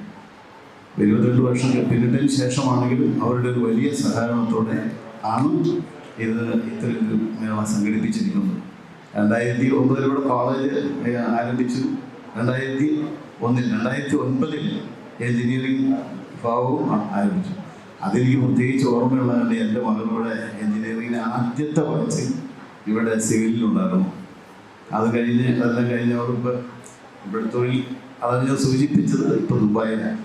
22 വർഷം പിന്നിട്ടതിന് ശേഷമാണെങ്കിലും അവരുടെ ഒരു വലിയ സഹകരണത്തോടെ ആണ് ഇത് ഇത്തരത്തിൽ മേള സംഘടിപ്പിച്ചിരിക്കുന്നത്. 2009 ഇവിടെ കോളേജ് ആരംഭിച്ചു. 2009 എഞ്ചിനീയറിംഗ് വിഭാഗവും ആരംഭിച്ചു. അതെനിക്ക് പ്രത്യേകിച്ച് ഓർമ്മയുള്ളതുകൊണ്ട് എൻ്റെ മകളുടെ എഞ്ചിനീയറിങ്ങിന് ആദ്യത്തെ ബാച്ച് ഇവിടെ സിവിലിലുണ്ടായിരുന്നു. അതെല്ലാം കഴിഞ്ഞവർക്ക് ഇവിടെ തൊഴിൽ, അതാണ് ഞാൻ സൂചിപ്പിച്ചത്, ഇപ്പോൾ ദുബായിലാണ്.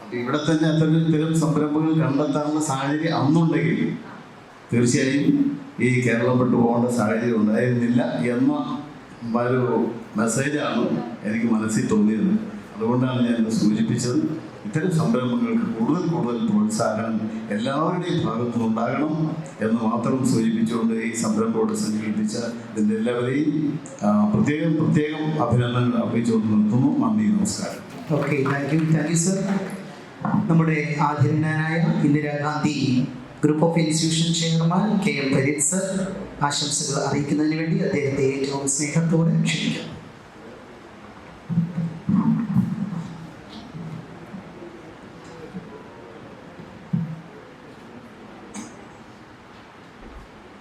അപ്പം ഇവിടെ തന്നെ അത്തരം സംരംഭങ്ങൾ കണ്ടെത്താനുള്ള സാഹചര്യം അന്നുണ്ടെങ്കിൽ തീർച്ചയായും ഈ കേരളം വിട്ടു പോകേണ്ട സാഹചര്യം ഉണ്ടായിരുന്നില്ല എന്ന ഒരു മെസ്സേജാണ് എനിക്ക് മനസ്സിൽ തോന്നിയത്. അതുകൊണ്ടാണ് ഞാൻ ഇത് സൂചിപ്പിച്ചത്. ഇത്തരം സംരംഭങ്ങൾക്ക് കൂടുതൽ പ്രോത്സാഹനം എല്ലാവരുടെയും ഭാഗത്തുനിന്ന് ഉണ്ടാകണം എന്ന് മാത്രം സൂചിപ്പിച്ചുകൊണ്ട് ഈ സംരംഭത്തോട് സംഘടിപ്പിച്ച ഇതിൻ്റെ എല്ലാവരെയും പ്രത്യേകം അഭിനന്ദനങ്ങൾ അർപ്പിച്ചുകൊണ്ട് നിർത്തുന്നു. നന്ദി, നമസ്കാരം. Okay, thank you sir. നമ്മുടെ ആദരണീയനായ Indira Gandhi group of institution chairman KM Fareed sir ആശംസകൾ അറിയിക്കുന്നതിന് വേണ്ടി അദ്ദേഹത്തെ ഏറ്റവും സ്നേഹത്തോടെ ക്ഷണിക്കുന്നു.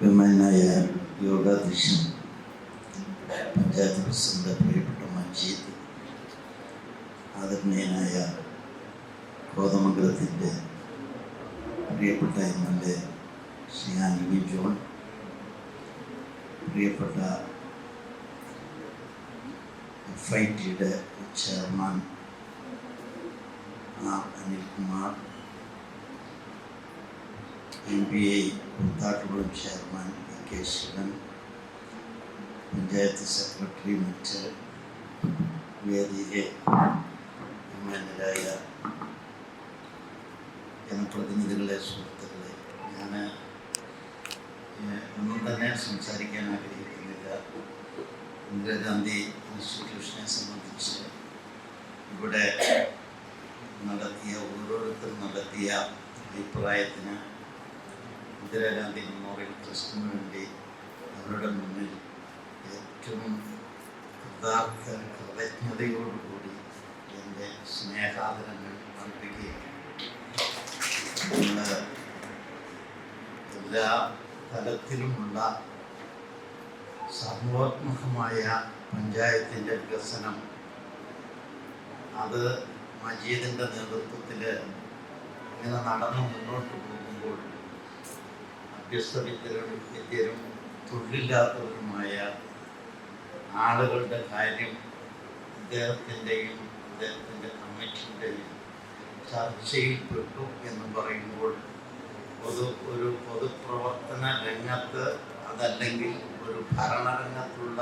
ബഹുമാനായ യോഗാധ്യക്ഷൻ പഞ്ചായത്ത് പ്രസിഡന്റ് പ്രിയപ്പെട്ട മജീദ്, ആദരണീയനായ കോതമംഗലത്തിൻ്റെ പ്രിയപ്പെട്ട MLA ശ്രീ ആന്റണി ജോൺ, പ്രിയപ്പെട്ട FITയുടെ chairman Anilkumar, MPA Koothattukulam chairman AK Sivan, panchayat secretary, മറ്റ് വേദിയിലെ ബഹുമാന്യരായ ജനപ്രതിനിധികളെ, സുഹൃത്തുക്കളെ, ഞാൻ ഒന്നും തന്നെ സംസാരിക്കാൻ ആഗ്രഹിക്കുന്നില്ല. ഇന്ദിരാഗാന്ധി ഇൻസ്റ്റിറ്റ്യൂഷനെ സംബന്ധിച്ച് ഇവിടെ ഓരോരുത്തരും നടത്തിയ അഭിപ്രായത്തിന് ഇന്ദിരാഗാന്ധി മെമ്മോറിയൽ ട്രസ്റ്റിന് വേണ്ടി അവരുടെ മുന്നിൽ ഏറ്റവും കൃതജ്ഞതയോടുകൂടി എൻ്റെ സ്നേഹാദരങ്ങൾ അർപ്പിക്കുകയാണ്. നമ്മൾ എല്ലാ തലത്തിലുമുള്ള സർവോത്മുഖമായ പഞ്ചായത്തിൻ്റെ വികസനം അത് മജീദിൻ്റെ നേതൃത്വത്തിൽ ഇങ്ങനെ നടന്നു മുന്നോട്ട് പോകുമ്പോൾ അഭ്യസ്തവിദ്യരും തൊഴിലില്ലാത്തവരുമായ ആളുകളുടെ കാര്യം അദ്ദേഹത്തിൻ്റെയും അദ്ദേഹത്തിൻ്റെ കമ്മിറ്റിയുടെയും ചർച്ചയിൽപ്പെട്ടു എന്ന് പറയുമ്പോൾ ഒരു പൊതുപ്രവർത്തന രംഗത്ത് അതല്ലെങ്കിൽ ഒരു ഭരണരംഗത്തുള്ള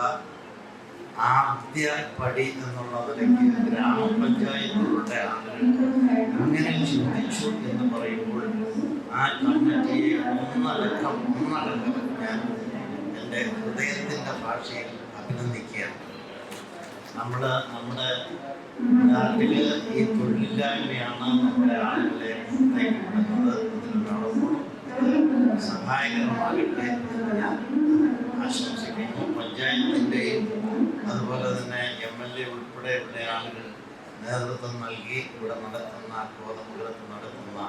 ആദ്യ പടി എന്നുള്ളതിലേക്ക് ഗ്രാമപഞ്ചായത്തുകളുടെ ആളുകൾ അങ്ങനെ ചിന്തിച്ചു എന്ന് പറയുമ്പോൾ ആ കമ്മിറ്റിയെ ഒന്നടക്കം ഞാൻ എൻ്റെ ഹൃദയത്തിൻ്റെ ഭാഷയിൽ അഭിനന്ദിക്കുകയാണ്. നമ്മുടെ നാട്ടിൽ ഈ തൊഴിലില്ലായ്മയാണ് നമ്മുടെ ആളുകളെ പുറത്തേക്ക് ഇതിനോടൊപ്പം സഹായകരമാകട്ടെ എന്ന് ഞാൻ ആശംസിക്കുന്നു. പഞ്ചായത്തിൻ്റെയും അതുപോലെ തന്നെ MLA ഉൾപ്പെടെയുള്ള ആളുകൾ നേതൃത്വം നൽകി ഇവിടെ നടത്തുന്ന കോതമംഗലത്ത് നടത്തുന്ന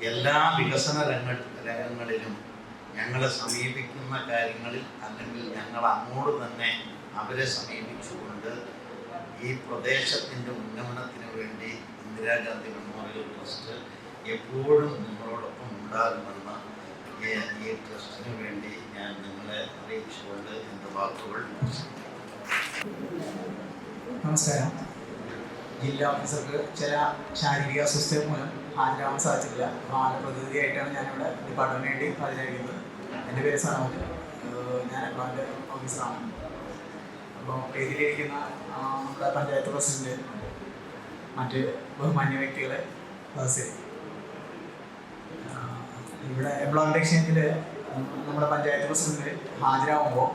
എല്ലാ വികസന രംഗങ്ങളിലും ഞങ്ങളെ സമീപിക്കുന്ന കാര്യങ്ങളിൽ അല്ലെങ്കിൽ ഞങ്ങൾ അങ്ങോട്ട് തന്നെ അവരെ സമീപിച്ചുകൊണ്ട് ഈ പ്രദേശത്തിൻ്റെ ഉന്നമനത്തിന് വേണ്ടി ഇന്ദിരാഗാന്ധി മെമ്മോറിയൽ ട്രസ്റ്റ് എപ്പോഴും നിങ്ങളോടൊപ്പം ഉണ്ടാകുമെന്ന് ഈ ട്രസ്റ്റിന് വേണ്ടി ഞാൻ നിങ്ങളെ അറിയിച്ചുകൊണ്ട് എൻ്റെ വാക്കുകൾ നമസ്കാരം. ജില്ലാ ഓഫീസർക്ക് ചില ശാരീരിക അസ്വസ്ഥത മൂലം ഹാജരാവാൻ സാധിച്ചില്ല. അപ്പോൾ ആളുടെ പ്രതിനിധിയായിട്ടാണ് ഞാനിവിടെ ഡിപ്പാർട്ട്മെൻറ്റിന് വേണ്ടി ഹാജരായിരിക്കുന്നത്. എൻ്റെ പേര് സനോജ്, ഞാൻ എംപ്ലോയ്മെൻ്റ് ഓഫീസറാണ്. അപ്പോൾ ഇതിലിരിക്കുന്ന നമ്മുടെ പഞ്ചായത്ത് പ്രസിഡന്റ്, മറ്റ് ബഹുമാന്യ വ്യക്തികളെ, സദസ്യരെ, ഇവിടെ എംപ്ലോയ്മെൻ്റ് എക്സ്ചേഞ്ചിൽ നമ്മുടെ പഞ്ചായത്ത് പ്രസിഡന്റ് ഹാജരാകുമ്പോൾ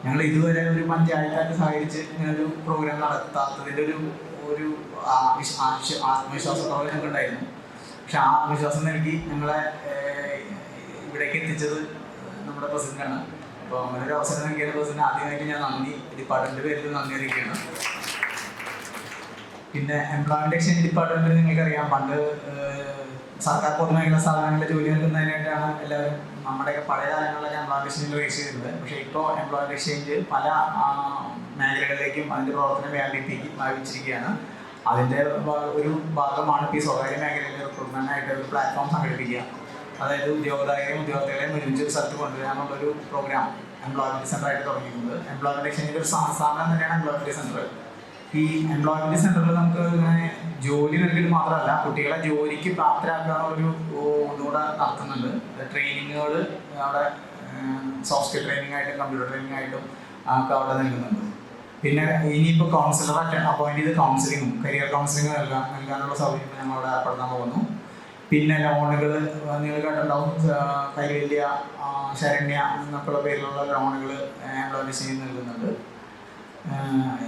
ഞങ്ങൾ ഇതുവരെ ഒരു പഞ്ചായത്തായിട്ട് സഹകരിച്ച് ഇങ്ങനൊരു പ്രോഗ്രാം നടത്താത്തതിൻ്റെ ഒരു ആത്മവിശ്വാസത്തോടെ ഞങ്ങൾക്കുണ്ടായിരുന്നു. പക്ഷെ ആ ആത്മവിശ്വാസം നൽകി ഞങ്ങളെ ഇവിടേക്ക് എത്തിച്ചത് നമ്മുടെ പ്രസിഡന്റാണ്. അപ്പോൾ അങ്ങനെ ഒരു അവസരം നൽകിയ പ്രസിഡന്റ് ആദ്യമായിട്ട് ഞാൻ ഡിപ്പാർട്ട്മെൻറ്റ് പേരിൽ നന്ദി അറിയിക്കുകയാണ്. പിന്നെ എംപ്ലോയ്മെൻ്റ് എക്സ്ചേഞ്ച് ഡിപ്പാർട്ട്മെൻറ്റിൽ നിങ്ങൾക്കറിയാം, പണ്ട് സർക്കാർ പൊതുമേഖലാ സ്ഥാപനങ്ങളിലെ ജോലി നൽകുന്നതിനായിട്ടാണ് എല്ലാവരും നമ്മുടെയൊക്കെ പഴയ കാലങ്ങളിലൊക്കെ എംപ്ലോയ്മെൻ്റ് എക്സ്ചേഞ്ചിൽ രജിസ്റ്റർ ചെയ്തിരുന്നത്. പക്ഷേ ഇപ്പോൾ എംപ്ലോയ്മെൻ്റ് എക്സ്ചേഞ്ച് പല മേഖലകളിലേക്കും അതിൻ്റെ പ്രവർത്തനം വ്യാപിച്ചിരിക്കുകയാണ്. അതിൻ്റെ ഒരു ഭാഗമാണ് ഇപ്പോൾ ഈ സ്വകാര്യ മേഖലയിലെ റിക്രൂട്ട്മെൻറ്റിനായിട്ട് ഒരു പ്ലാറ്റ്ഫോം സംഘടിപ്പിക്കുക. അതായത് ഉദ്യോഗാർത്ഥികളെയും ഉദ്യോഗാർത്ഥികളെയും ഒരുമിച്ച് ഒരു സ്ഥലത്ത് കൊണ്ടുവരാനുള്ളൊരു പ്രോഗ്രാം എംപ്ലോയ്മെൻറ്റ് സെൻ്ററായിട്ട് തുടങ്ങിയിട്ടുണ്ട്. എംപ്ലോയ്മെൻറ്റ് എക്സ്ചേഞ്ചിൻ്റെ ഒരു സ്ഥാപനം തന്നെയാണ് എംപ്ലോയ്മെൻറ്റ് സെൻ്റർ. ഈ എംപ്ലോയ്മെൻറ്റ് സെൻ്ററിൽ നമുക്ക് ഇങ്ങനെ ജോലി നൽകിയിട്ട് മാത്രമല്ല, കുട്ടികളെ ജോലിക്ക് പ്രാപ്തരാക്കാനുള്ളൊരു ഇതുകൂടെ നടത്തുന്നുണ്ട്. ട്രെയിനിങ്ങുകൾ അവിടെ സോഫ്റ്റ് സ്കിൽ ട്രെയിനിങ് ആയിട്ടും കമ്പ്യൂട്ടർ ട്രെയിനിങ് ആയിട്ടും ഒക്കെ അവിടെ നൽകുന്നുണ്ട്. പിന്നെ ഇനിയിപ്പോൾ കൗൺസിലറായിട്ട് അപ്പോയിൻറ്റ് ചെയ്ത് കൗൺസിലിങ്ങും കരിയർ കൗൺസിലിംഗ് നൽകാനുള്ള സൗകര്യം ഞങ്ങളവിടെ ഏർപ്പെടുത്താൻ പോകുന്നു. പിന്നെ ലോണുകൾ നിങ്ങൾ കേട്ടിട്ടുണ്ടാവും, കൈവല്യ, ശരണ്യ എന്നൊക്കെയുള്ള പേരിലുള്ള ലോണുകൾ എംപ്ലോയ്മെൻറ്റ് ചെയ്ത് നൽകുന്നുണ്ട്.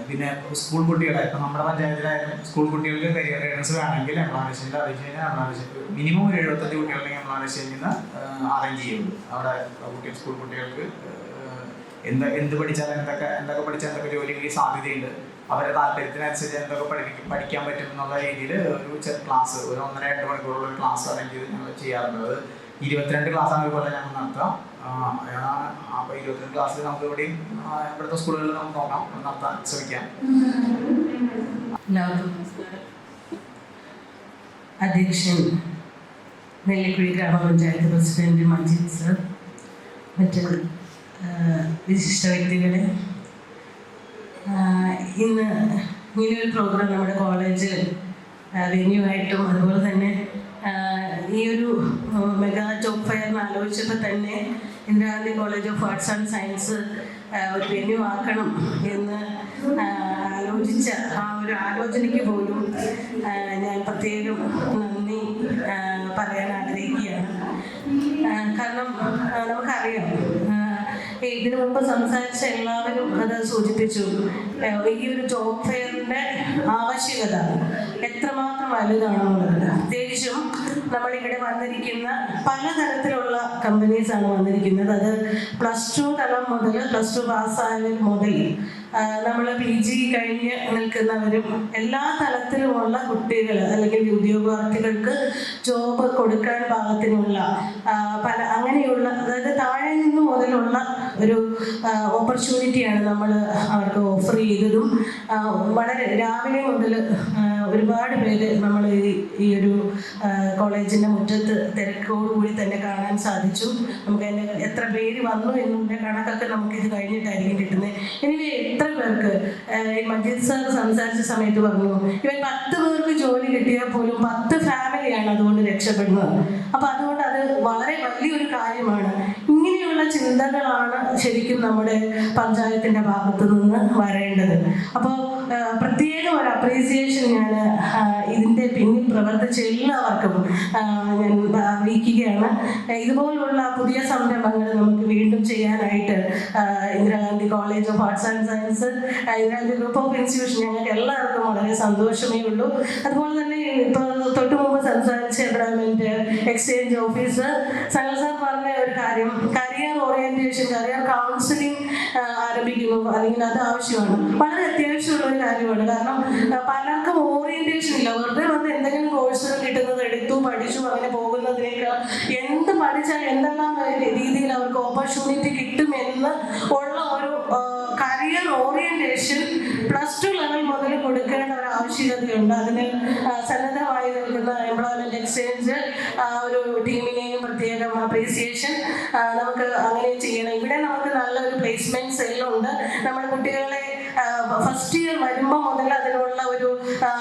പിന്നെ സ്കൂൾ കുട്ടികളെ, ഇപ്പം നമ്മുടെ പഞ്ചായത്തിലായാലും സ്കൂൾ കുട്ടികൾക്ക് കരിയർ ഗൈഡൻസ് വേണമെങ്കിൽ എംപ്ലോയ്മെൻറ്റ് എക്സ്ചേഞ്ചിൽ അറിയിച്ചു കഴിഞ്ഞാൽ എംപ്ലോയ്മെൻറ്റ് മിനിമം ഒരു 75 കുട്ടികളുണ്ടെങ്കിൽ എംപ്ലോയ്മെൻറ്റ് എക്സ്ചേഞ്ചിൽ നിന്ന് അറേഞ്ച് ചെയ്യുള്ളൂ. അവിടെ സ്കൂൾ കുട്ടികൾക്ക് എന്ത് പഠിച്ചാൽ എന്തൊക്കെ പഠിച്ചാൽ എന്തൊക്കെ ജോലിക്ക് സാധ്യതയുണ്ട്, അവരുടെ താല്പര്യത്തിനനുസരിച്ച് എന്തൊക്കെ പഠിക്കാൻ പറ്റും എന്നുള്ള രീതിയിൽ ഒരു ക്ലാസ്, ഒരു 1.5-2 മണിക്കൂറുള്ള ഒരു ക്ലാസ് അറേഞ്ച് ചെയ്ത് ഞങ്ങൾ ചെയ്യാറുണ്ട്. അത് 22 ക്ലാസ്സാണ് ഇതുപോലെ ഞങ്ങൾ നടത്താം. അപ്പോൾ 22 ക്ലാസ്സിൽ നമുക്ക് ഇവിടെയും ഇവിടുത്തെ സ്കൂളുകളിൽ നമുക്ക് നോക്കാം, നടത്താൻ ശ്രമിക്കാം. എല്ലാവർക്കും നമസ്കാരം. അധ്യക്ഷൻ നെല്ലിക്കുഴി ഗ്രാമപഞ്ചായത്ത് പ്രസിഡന്റ് മജീദ് സർ, മറ്റ് വിശിഷ്ട വ്യക്തികളെ, ഇന്ന് ഇങ്ങനെയൊരു പ്രോഗ്രാം നമ്മുടെ കോളേജിൽ വെന്യൂ ആയിട്ടും അതുപോലെ തന്നെ ഈ ഒരു മെഗാ ജോബ് ഫെയറിന് ആലോചിച്ചപ്പോൾ തന്നെ Indira Gandhi college of arts and science ഒരു വെന്യൂ ആക്കണം എന്ന് ആലോചിച്ച ആ ഒരു ആലോചനയ്ക്ക് പോലും ഞാൻ പ്രത്യേകം നന്ദി പറയാൻ ആഗ്രഹിക്കുകയാണ്. കാരണം നമുക്കറിയാം, ഇതിനു മുമ്പ് സംസാരിച്ച എല്ലാവരും അത് സൂചിപ്പിച്ചു, ഈ ഒരു ജോബ് ഫെയറിൻ്റെ ആവശ്യകത എത്രമാത്രം വലുതാണെന്നുള്ളത്. പ്രത്യേകിച്ചും നമ്മളിവിടെ വന്നിരിക്കുന്ന പലതരത്തിലുള്ള കമ്പനീസാണ് വന്നിരിക്കുന്നത്. അത് +2 തലം മുതൽ +2 പാസ്സായവർ മുതൽ നമ്മൾ PG കഴിഞ്ഞ് നിൽക്കുന്നവരും എല്ലാ തലത്തിലുമുള്ള കുട്ടികൾ അല്ലെങ്കിൽ ഉദ്യോഗാർത്ഥികൾക്ക് ജോബ് കൊടുക്കാൻ പാകത്തിനുള്ള അങ്ങനെയുള്ള, അതായത് താഴെ നിന്ന് മുതലുള്ള ഒരു ഓപ്പർച്യൂണിറ്റിയാണ് നമ്മൾ അവർക്ക് ഓഫർ ചെയ്തതും. വളരെ രാവിലെ മുതൽ ഒരുപാട് പേര് നമ്മൾ ഈ ഒരു കോളേജിൻ്റെ മുറ്റത്ത് തിരക്കോടുകൂടി തന്നെ കാണാൻ സാധിച്ചു. നമുക്ക് അതിൻ്റെ എത്ര പേര് വന്നു എന്നതിൻ്റെ കണക്കൊക്കെ നമുക്കിത് കഴിഞ്ഞിട്ടായിരിക്കും കിട്ടുന്നത്. ഇനി എത്ര പേർക്ക് മജീദ് സാർ സംസാരിച്ച സമയത്ത് പറഞ്ഞു, ഇവൻ 10 പേർക്ക് ജോലി കിട്ടിയാൽ പോലും 10 ഫാമിലിയാണ് അതുകൊണ്ട് രക്ഷപ്പെടുന്നത്. അപ്പോൾ അതുകൊണ്ട് അത് വളരെ വലിയൊരു കാര്യമാണ്. ഇങ്ങനെയുള്ള ചിന്തകളാണ് ശരിക്കും നമ്മുടെ പഞ്ചായത്തിൻ്റെ ഭാഗത്തു നിന്ന് വരേണ്ടത്. അപ്പോൾ പ്രത്യേകം ഒരു അപ്രീസിയേഷൻ ഞാൻ ഇതിൻ്റെ പിന്നിൽ പ്രവർത്തിച്ച എല്ലാവർക്കും ഞാൻ അറിയിക്കുകയാണ്. ഇതുപോലുള്ള പുതിയ സംരംഭങ്ങൾ നമുക്ക് വീണ്ടും ചെയ്യാനായിട്ട് Indira Gandhi college of arts and science, Indira Gandhi group of institution ഞങ്ങൾക്ക് എല്ലാവർക്കും വളരെ സന്തോഷമേ ഉള്ളൂ. അതുപോലെ തന്നെ ഇപ്പോൾ തൊട്ട് മുമ്പ് സംസാരിച്ച employment exchange officer Sanal sir പറഞ്ഞ ഒരു കാര്യം, കരിയർ ഓറിയന്റേഷൻ, കരിയർ കൗൺസിലിംഗ് ആരംഭിക്കുന്നു, അല്ലെങ്കിൽ അത് ആവശ്യമാണ്. വളരെ അത്യാവശ്യമുള്ള ഒരു കാര്യമാണ്. കാരണം പലർക്കും ഓറിയന്റേഷൻ ഇല്ല. വെറുതെ വന്ന് എന്തെങ്കിലും കോഴ്സുകൾ കിട്ടുന്നത് എടുത്തു പഠിച്ചു അങ്ങനെ പോകുന്നതിനേക്കാൾ എന്ത് പഠിച്ചാൽ എന്തെല്ലാം രീതിയിൽ അവർക്ക് ഓപ്പർച്യൂണിറ്റി കിട്ടുമെന്ന് ഉള്ള ഒരു കരിയർ ഓറിയന്റേഷൻ +2 ലെവൽ മുതൽ കൊടുക്കേണ്ട ഒരു ആവശ്യകതയുണ്ട്. അതിന് സന്നദ്ധമായി നിൽക്കുന്ന എംപ്ലോയ്മെന്റ് എക്സ്ചേഞ്ച് ഒരു ടീമിനെയും പ്രത്യേകം അപ്രീസിയേഷൻ. നമുക്ക് അങ്ങനെ ചെയ്യണം. ഇവിടെ നമുക്ക് നല്ലൊരു പ്ലേസ്മെന്റ് സെല്ലുണ്ട്. നമ്മുടെ കുട്ടികളെ ഫസ്റ്റ് ഇയർ വരുമ്പോൾ മുതൽ അതിനുള്ള ഒരു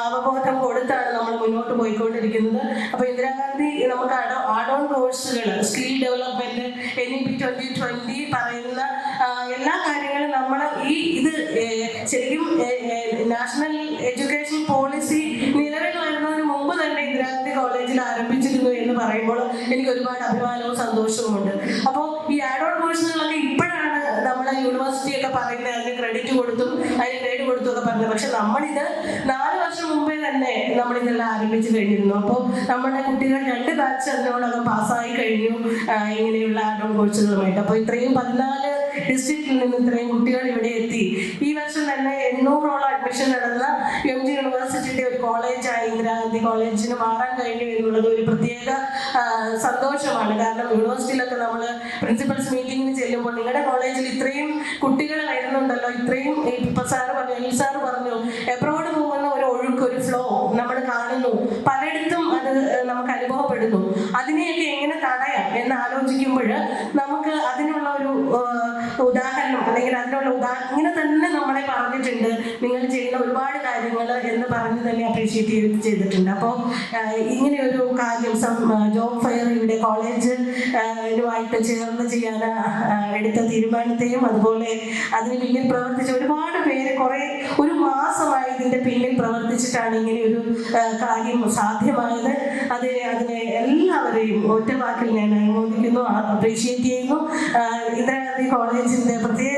അവബോധം കൊടുത്താണ് നമ്മൾ മുന്നോട്ട് പോയിക്കൊണ്ടിരിക്കുന്നത്. അപ്പോൾ ഇന്ദിരാഗാന്ധി നമുക്ക് ആഡ് ഓൺ കോഴ്സുകൾ, സ്കിൽ ഡെവലപ്മെന്റ്, NEP 2020 പറയുന്ന എല്ലാ കാര്യങ്ങളും നമ്മൾ ഇത് ശരിക്കും നാഷണൽ എഡ്യൂക്കേഷൻ പോളിസി നിലവിൽ വരുന്നതിന് മുമ്പ് തന്നെ ഇന്ദിരാഗാന്ധി കോളേജിൽ ആരംഭിച്ചിരുന്നു എന്ന് പറയുമ്പോൾ എനിക്ക് ഒരുപാട് അഭിമാനവും സന്തോഷവുമുണ്ട്. അപ്പോൾ ഈ ആഡ് ഓൺ കോഴ്സുകളൊക്കെ ഇപ്പോഴാണ് നമ്മളെ യൂണിവേഴ്സിറ്റിയൊക്കെ പറയുന്നത്, അതിന് ക്രെഡിറ്റ് കൊടുത്തും അതിന് ഗ്രേഡ് കൊടുത്തും ഒക്കെ പറഞ്ഞത്. പക്ഷെ നമ്മളിത് 4 വർഷം മുമ്പേ തന്നെ നമ്മളിതെല്ലാം ആരംഭിച്ചു കഴിഞ്ഞിരുന്നു. അപ്പോൾ നമ്മുടെ കുട്ടികൾ 2 ബാച്ച് അതിനോടകം പാസ്സായി കഴിഞ്ഞു ഇങ്ങനെയുള്ള ആഡ് ഓൺ കോഴ്സുകളുമായിട്ട്. അപ്പോൾ ഇത്രയും 14 ഡിസ്ട്രിക്റ്റിൽ നിന്ന് ഇത്രയും കുട്ടികൾ ഇവിടെ എത്തി. ഈ വർഷം തന്നെ 800ഓളം അഡ്മിഷൻ നടന്ന UMG യൂണിവേഴ്സിറ്റിയുടെ ഒരു കോളേജായി ഇന്ദിരാഗാന്ധി കോളേജിന് മാറാൻ കഴിഞ്ഞു എന്നുള്ളത് ഒരു പ്രത്യേക സന്തോഷമാണ്. കാരണം യൂണിവേഴ്സിറ്റിയിലൊക്കെ നമ്മൾ പ്രിൻസിപ്പൽസ് മീറ്റിങ്ങിന് ചെല്ലുമ്പോൾ നിങ്ങളുടെ കോളേജിൽ ഇത്രയും കുട്ടികൾ വരുന്നുണ്ടല്ലോ, ഇത്രയും ഇപ്പൊ സാറ് പറഞ്ഞു, അനിൽ സാറ് പറഞ്ഞു, എബ്രോഡ് പോകുന്ന ഒരു ഒഴുക്ക്, ഒരു ഫ്ലോ നമ്മൾ കാണുന്നു, പലയിടത്തും അത് നമുക്ക് അനുഭവപ്പെടുന്നു. അതിനെയൊക്കെ എങ്ങനെ തടയാം എന്ന് ആലോചിക്കുമ്പോൾ നമുക്ക് അതിനുള്ള ഒരു ഉദാഹരണം, അല്ലെങ്കിൽ അതിനുള്ള ഇങ്ങനെ തന്നെ നമ്മളെ പറഞ്ഞിട്ടുണ്ട്, നിങ്ങൾ ചെയ്യുന്ന ഒരുപാട് കാര്യങ്ങൾ എന്ന് പറഞ്ഞ് തന്നെ അപ്രീഷിയേറ്റ് ചെയ്തിട്ടുണ്ട്. അപ്പോൾ ഇങ്ങനെ ഒരു കാര്യം ജോബ് ഫെയർ ഇവിടെ കോളേജുമായിട്ട് ചേർന്ന് ചെയ്യാൻ എടുത്ത തീരുമാനത്തെയും അതുപോലെ അതിന് പിന്നിൽ പ്രവർത്തിച്ച ഒരുപാട് പേര് ഒരു മാസമായി ഇതിൻ്റെ പിന്നിൽ പ്രവർത്തിച്ചിട്ടാണ് ഇങ്ങനെ ഒരു കാര്യം സാധ്യമായത്. അതിനെ എല്ലാവരെയും ഒറ്റ വാക്കിൽ ഞാൻ അനുമോദിക്കുന്നു, അപ്രീഷിയേറ്റ് ചെയ്യുന്നു. ഇന്ദിരാഗാന്ധി കോളേജിന്റെ പ്രത്യേക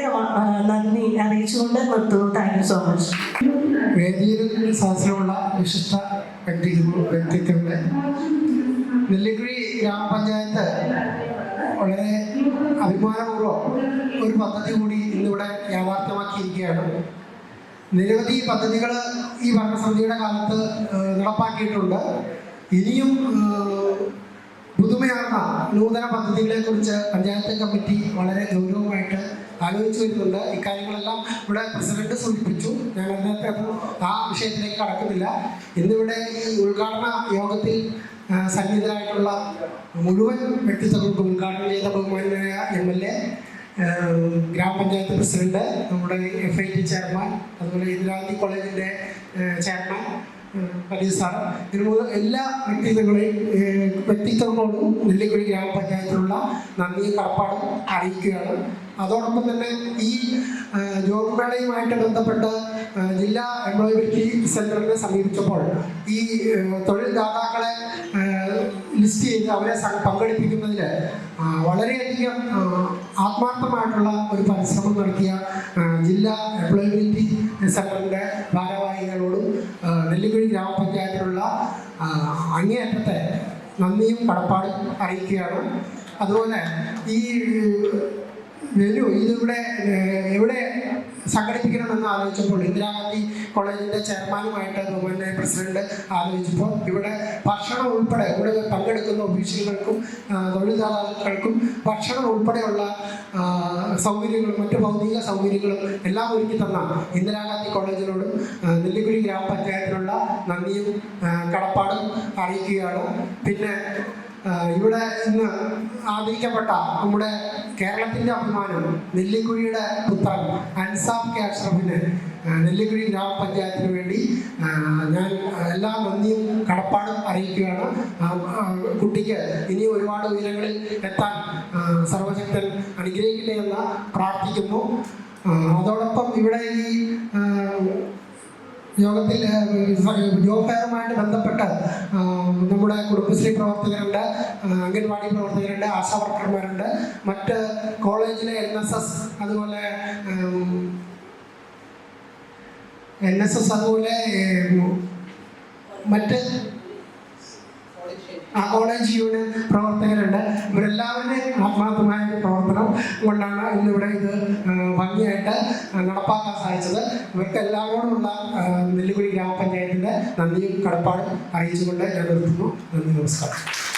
നന്ദി അറിയിച്ചുകൊണ്ട് നിർത്തുന്നു. Thank you so much. വേദിയിൽ സദസ്സിലുള്ള വിശിഷ്ട വ്യക്തിത്വങ്ങളെ, നെല്ലിക്കുഴി ഗ്രാമപഞ്ചായത്ത് വളരെ അഭിമാനപൂർവ്വം ഒരു പദ്ധതി കൂടി ഇന്നിവിടെ യാഥാർത്ഥ്യമാക്കിയിരിക്കുകയാണ്. നിരവധി പദ്ധതികൾ ഈ ഭരണസമിതിയുടെ കാലത്ത് നടപ്പാക്കിയിട്ടുണ്ട്. ഇനിയും പുതുമയാർന്ന നൂതന പദ്ധതികളെക്കുറിച്ച് പഞ്ചായത്ത് കമ്മിറ്റി വളരെ ഗൗരവമായിട്ട് ആലോചിച്ചു വരുന്നുണ്ട്. ഇക്കാര്യങ്ങളെല്ലാം ഇവിടെ പ്രസിഡന്റ് സൂചിപ്പിച്ചു. ഞാൻ അതിനകത്ത് ആ വിഷയത്തിലേക്ക് കടക്കുന്നില്ല. ഇന്നിവിടെ ഈ ഉദ്ഘാടന യോഗത്തിൽ സന്നിഹിതരായിട്ടുള്ള മുഴുവൻ വ്യക്തിത്വങ്ങൾക്കും ഉദ്ഘാടനം ചെയ്ത ബഹുമാനായ MLA, ഗ്രാമപഞ്ചായത്ത് പ്രസിഡന്റ്, നമ്മുടെ FIT ചെയർമാൻ, അതുപോലെ ഇന്ദിരാഗാന്ധി കോളേജിൻ്റെ ചെയർമാൻ പരീസ് സാർ, ഇതിനുള്ള എല്ലാ വ്യക്തിത്വങ്ങളോടും നെല്ലിക്കുഴി ഗ്രാമപഞ്ചായത്തിലുള്ള നന്ദിയും കടപ്പാടും അറിയിക്കുകയാണ്. അതോടൊപ്പം തന്നെ ഈ ജോബ് മേളയുമായിട്ട് ബന്ധപ്പെട്ട് ജില്ലാ എംപ്ലോയബിലിറ്റി സെന്ററിനെ സമീപിച്ചപ്പോൾ ഈ തൊഴിൽ ദാതാക്കളെ ലിസ്റ്റ് ചെയ്ത് അവരെ പങ്കെടുപ്പിക്കുന്നതിൽ വളരെയധികം ആത്മാർത്ഥമായിട്ടുള്ള ഒരു പരിശ്രമം നടത്തിയ ജില്ലാ എംപ്ലോയബിലിറ്റി സെന്ററിൻ്റെ ഭാരവാഹികളോടും നെല്ലിക്കുഴി ഗ്രാമപഞ്ചായത്തിലുള്ള അങ്ങേയറ്റത്തെ നന്ദിയും കടപ്പാടും അറിയിക്കുകയാണ്. അതുപോലെ ഈ ഇതിവിടെ എവിടെ സംഘടിപ്പിക്കണമെന്ന് ആലോചിച്ചപ്പോൾ ഇന്ദിരാഗാന്ധി കോളേജിൻ്റെ ചെയർമാനുമായിട്ട് ബഹുമാനായ പ്രസിഡന്റ് ആലോചിച്ചപ്പോൾ ഇവിടെ ഭക്ഷണം ഉൾപ്പെടെ ഇവിടെ പങ്കെടുക്കുന്ന ഒഫീഷ്യലുകൾക്കും തൊഴിലാളികൾക്കും ഭക്ഷണം ഉൾപ്പെടെയുള്ള സൗകര്യങ്ങളും മറ്റു ഭൗതിക സൗകര്യങ്ങളും എല്ലാം ഒരുക്കി തന്ന ഇന്ദിരാഗാന്ധി കോളേജിനോടും നെല്ലിക്കുഴി ഗ്രാമപഞ്ചായത്തിനുള്ള നന്ദിയും കടപ്പാടും അറിയിക്കുകയാണ്. പിന്നെ ഇവിടെ ഇന്ന് ആദരിക്കപ്പെട്ട നമ്മുടെ കേരളത്തിൻ്റെ അഭിമാനം നെല്ലിക്കുഴിയുടെ പുത്രൻ അൻസാഫ് കെ അഷ്റഫിന് നെല്ലിക്കുഴി ഗ്രാമപഞ്ചായത്തിന് വേണ്ടി ഞാൻ എല്ലാ നന്ദിയും കടപ്പാടും അറിയിക്കുകയാണ്. കുട്ടിക്ക് ഇനി ഒരുപാട് ഉയരങ്ങളിൽ എത്താൻ സർവശക്തൻ അനുഗ്രഹിക്കട്ടെ എന്ന് പ്രാർത്ഥിക്കുന്നു. അതോടൊപ്പം ഇവിടെ ഈ യോഗത്തിൽ ജോബ് ഫെയറുമായിട്ട് ബന്ധപ്പെട്ട് നമ്മുടെ കുടുംബശ്രീ പ്രവർത്തകരുണ്ട്, അംഗൻവാടി പ്രവർത്തകരുണ്ട്, ആശാ വർക്കർമാരുണ്ട്, മറ്റ് കോളേജിലെ NSS അതുപോലെ അതുപോലെ മറ്റ് കോളേജ് യൂണിയൻ പ്രവർത്തകരുണ്ട്. ഇവരെല്ലാവരുടെയും ആത്മാർത്ഥമായ പ്രവർത്തനം കൊണ്ടാണ് ഇന്നിവിടെ ഇത് ഭംഗിയായിട്ട് നടപ്പാക്കാൻ സാധിച്ചത്. ഇവർക്ക് എല്ലാവരോടുമുള്ള നെല്ലിക്കുഴി ഗ്രാമപഞ്ചായത്തിൻ്റെ നന്ദിയും കടപ്പാടും അറിയിച്ചുകൊണ്ട് ഞാൻ നിർത്തുന്നു. നന്ദി, നമസ്കാരം.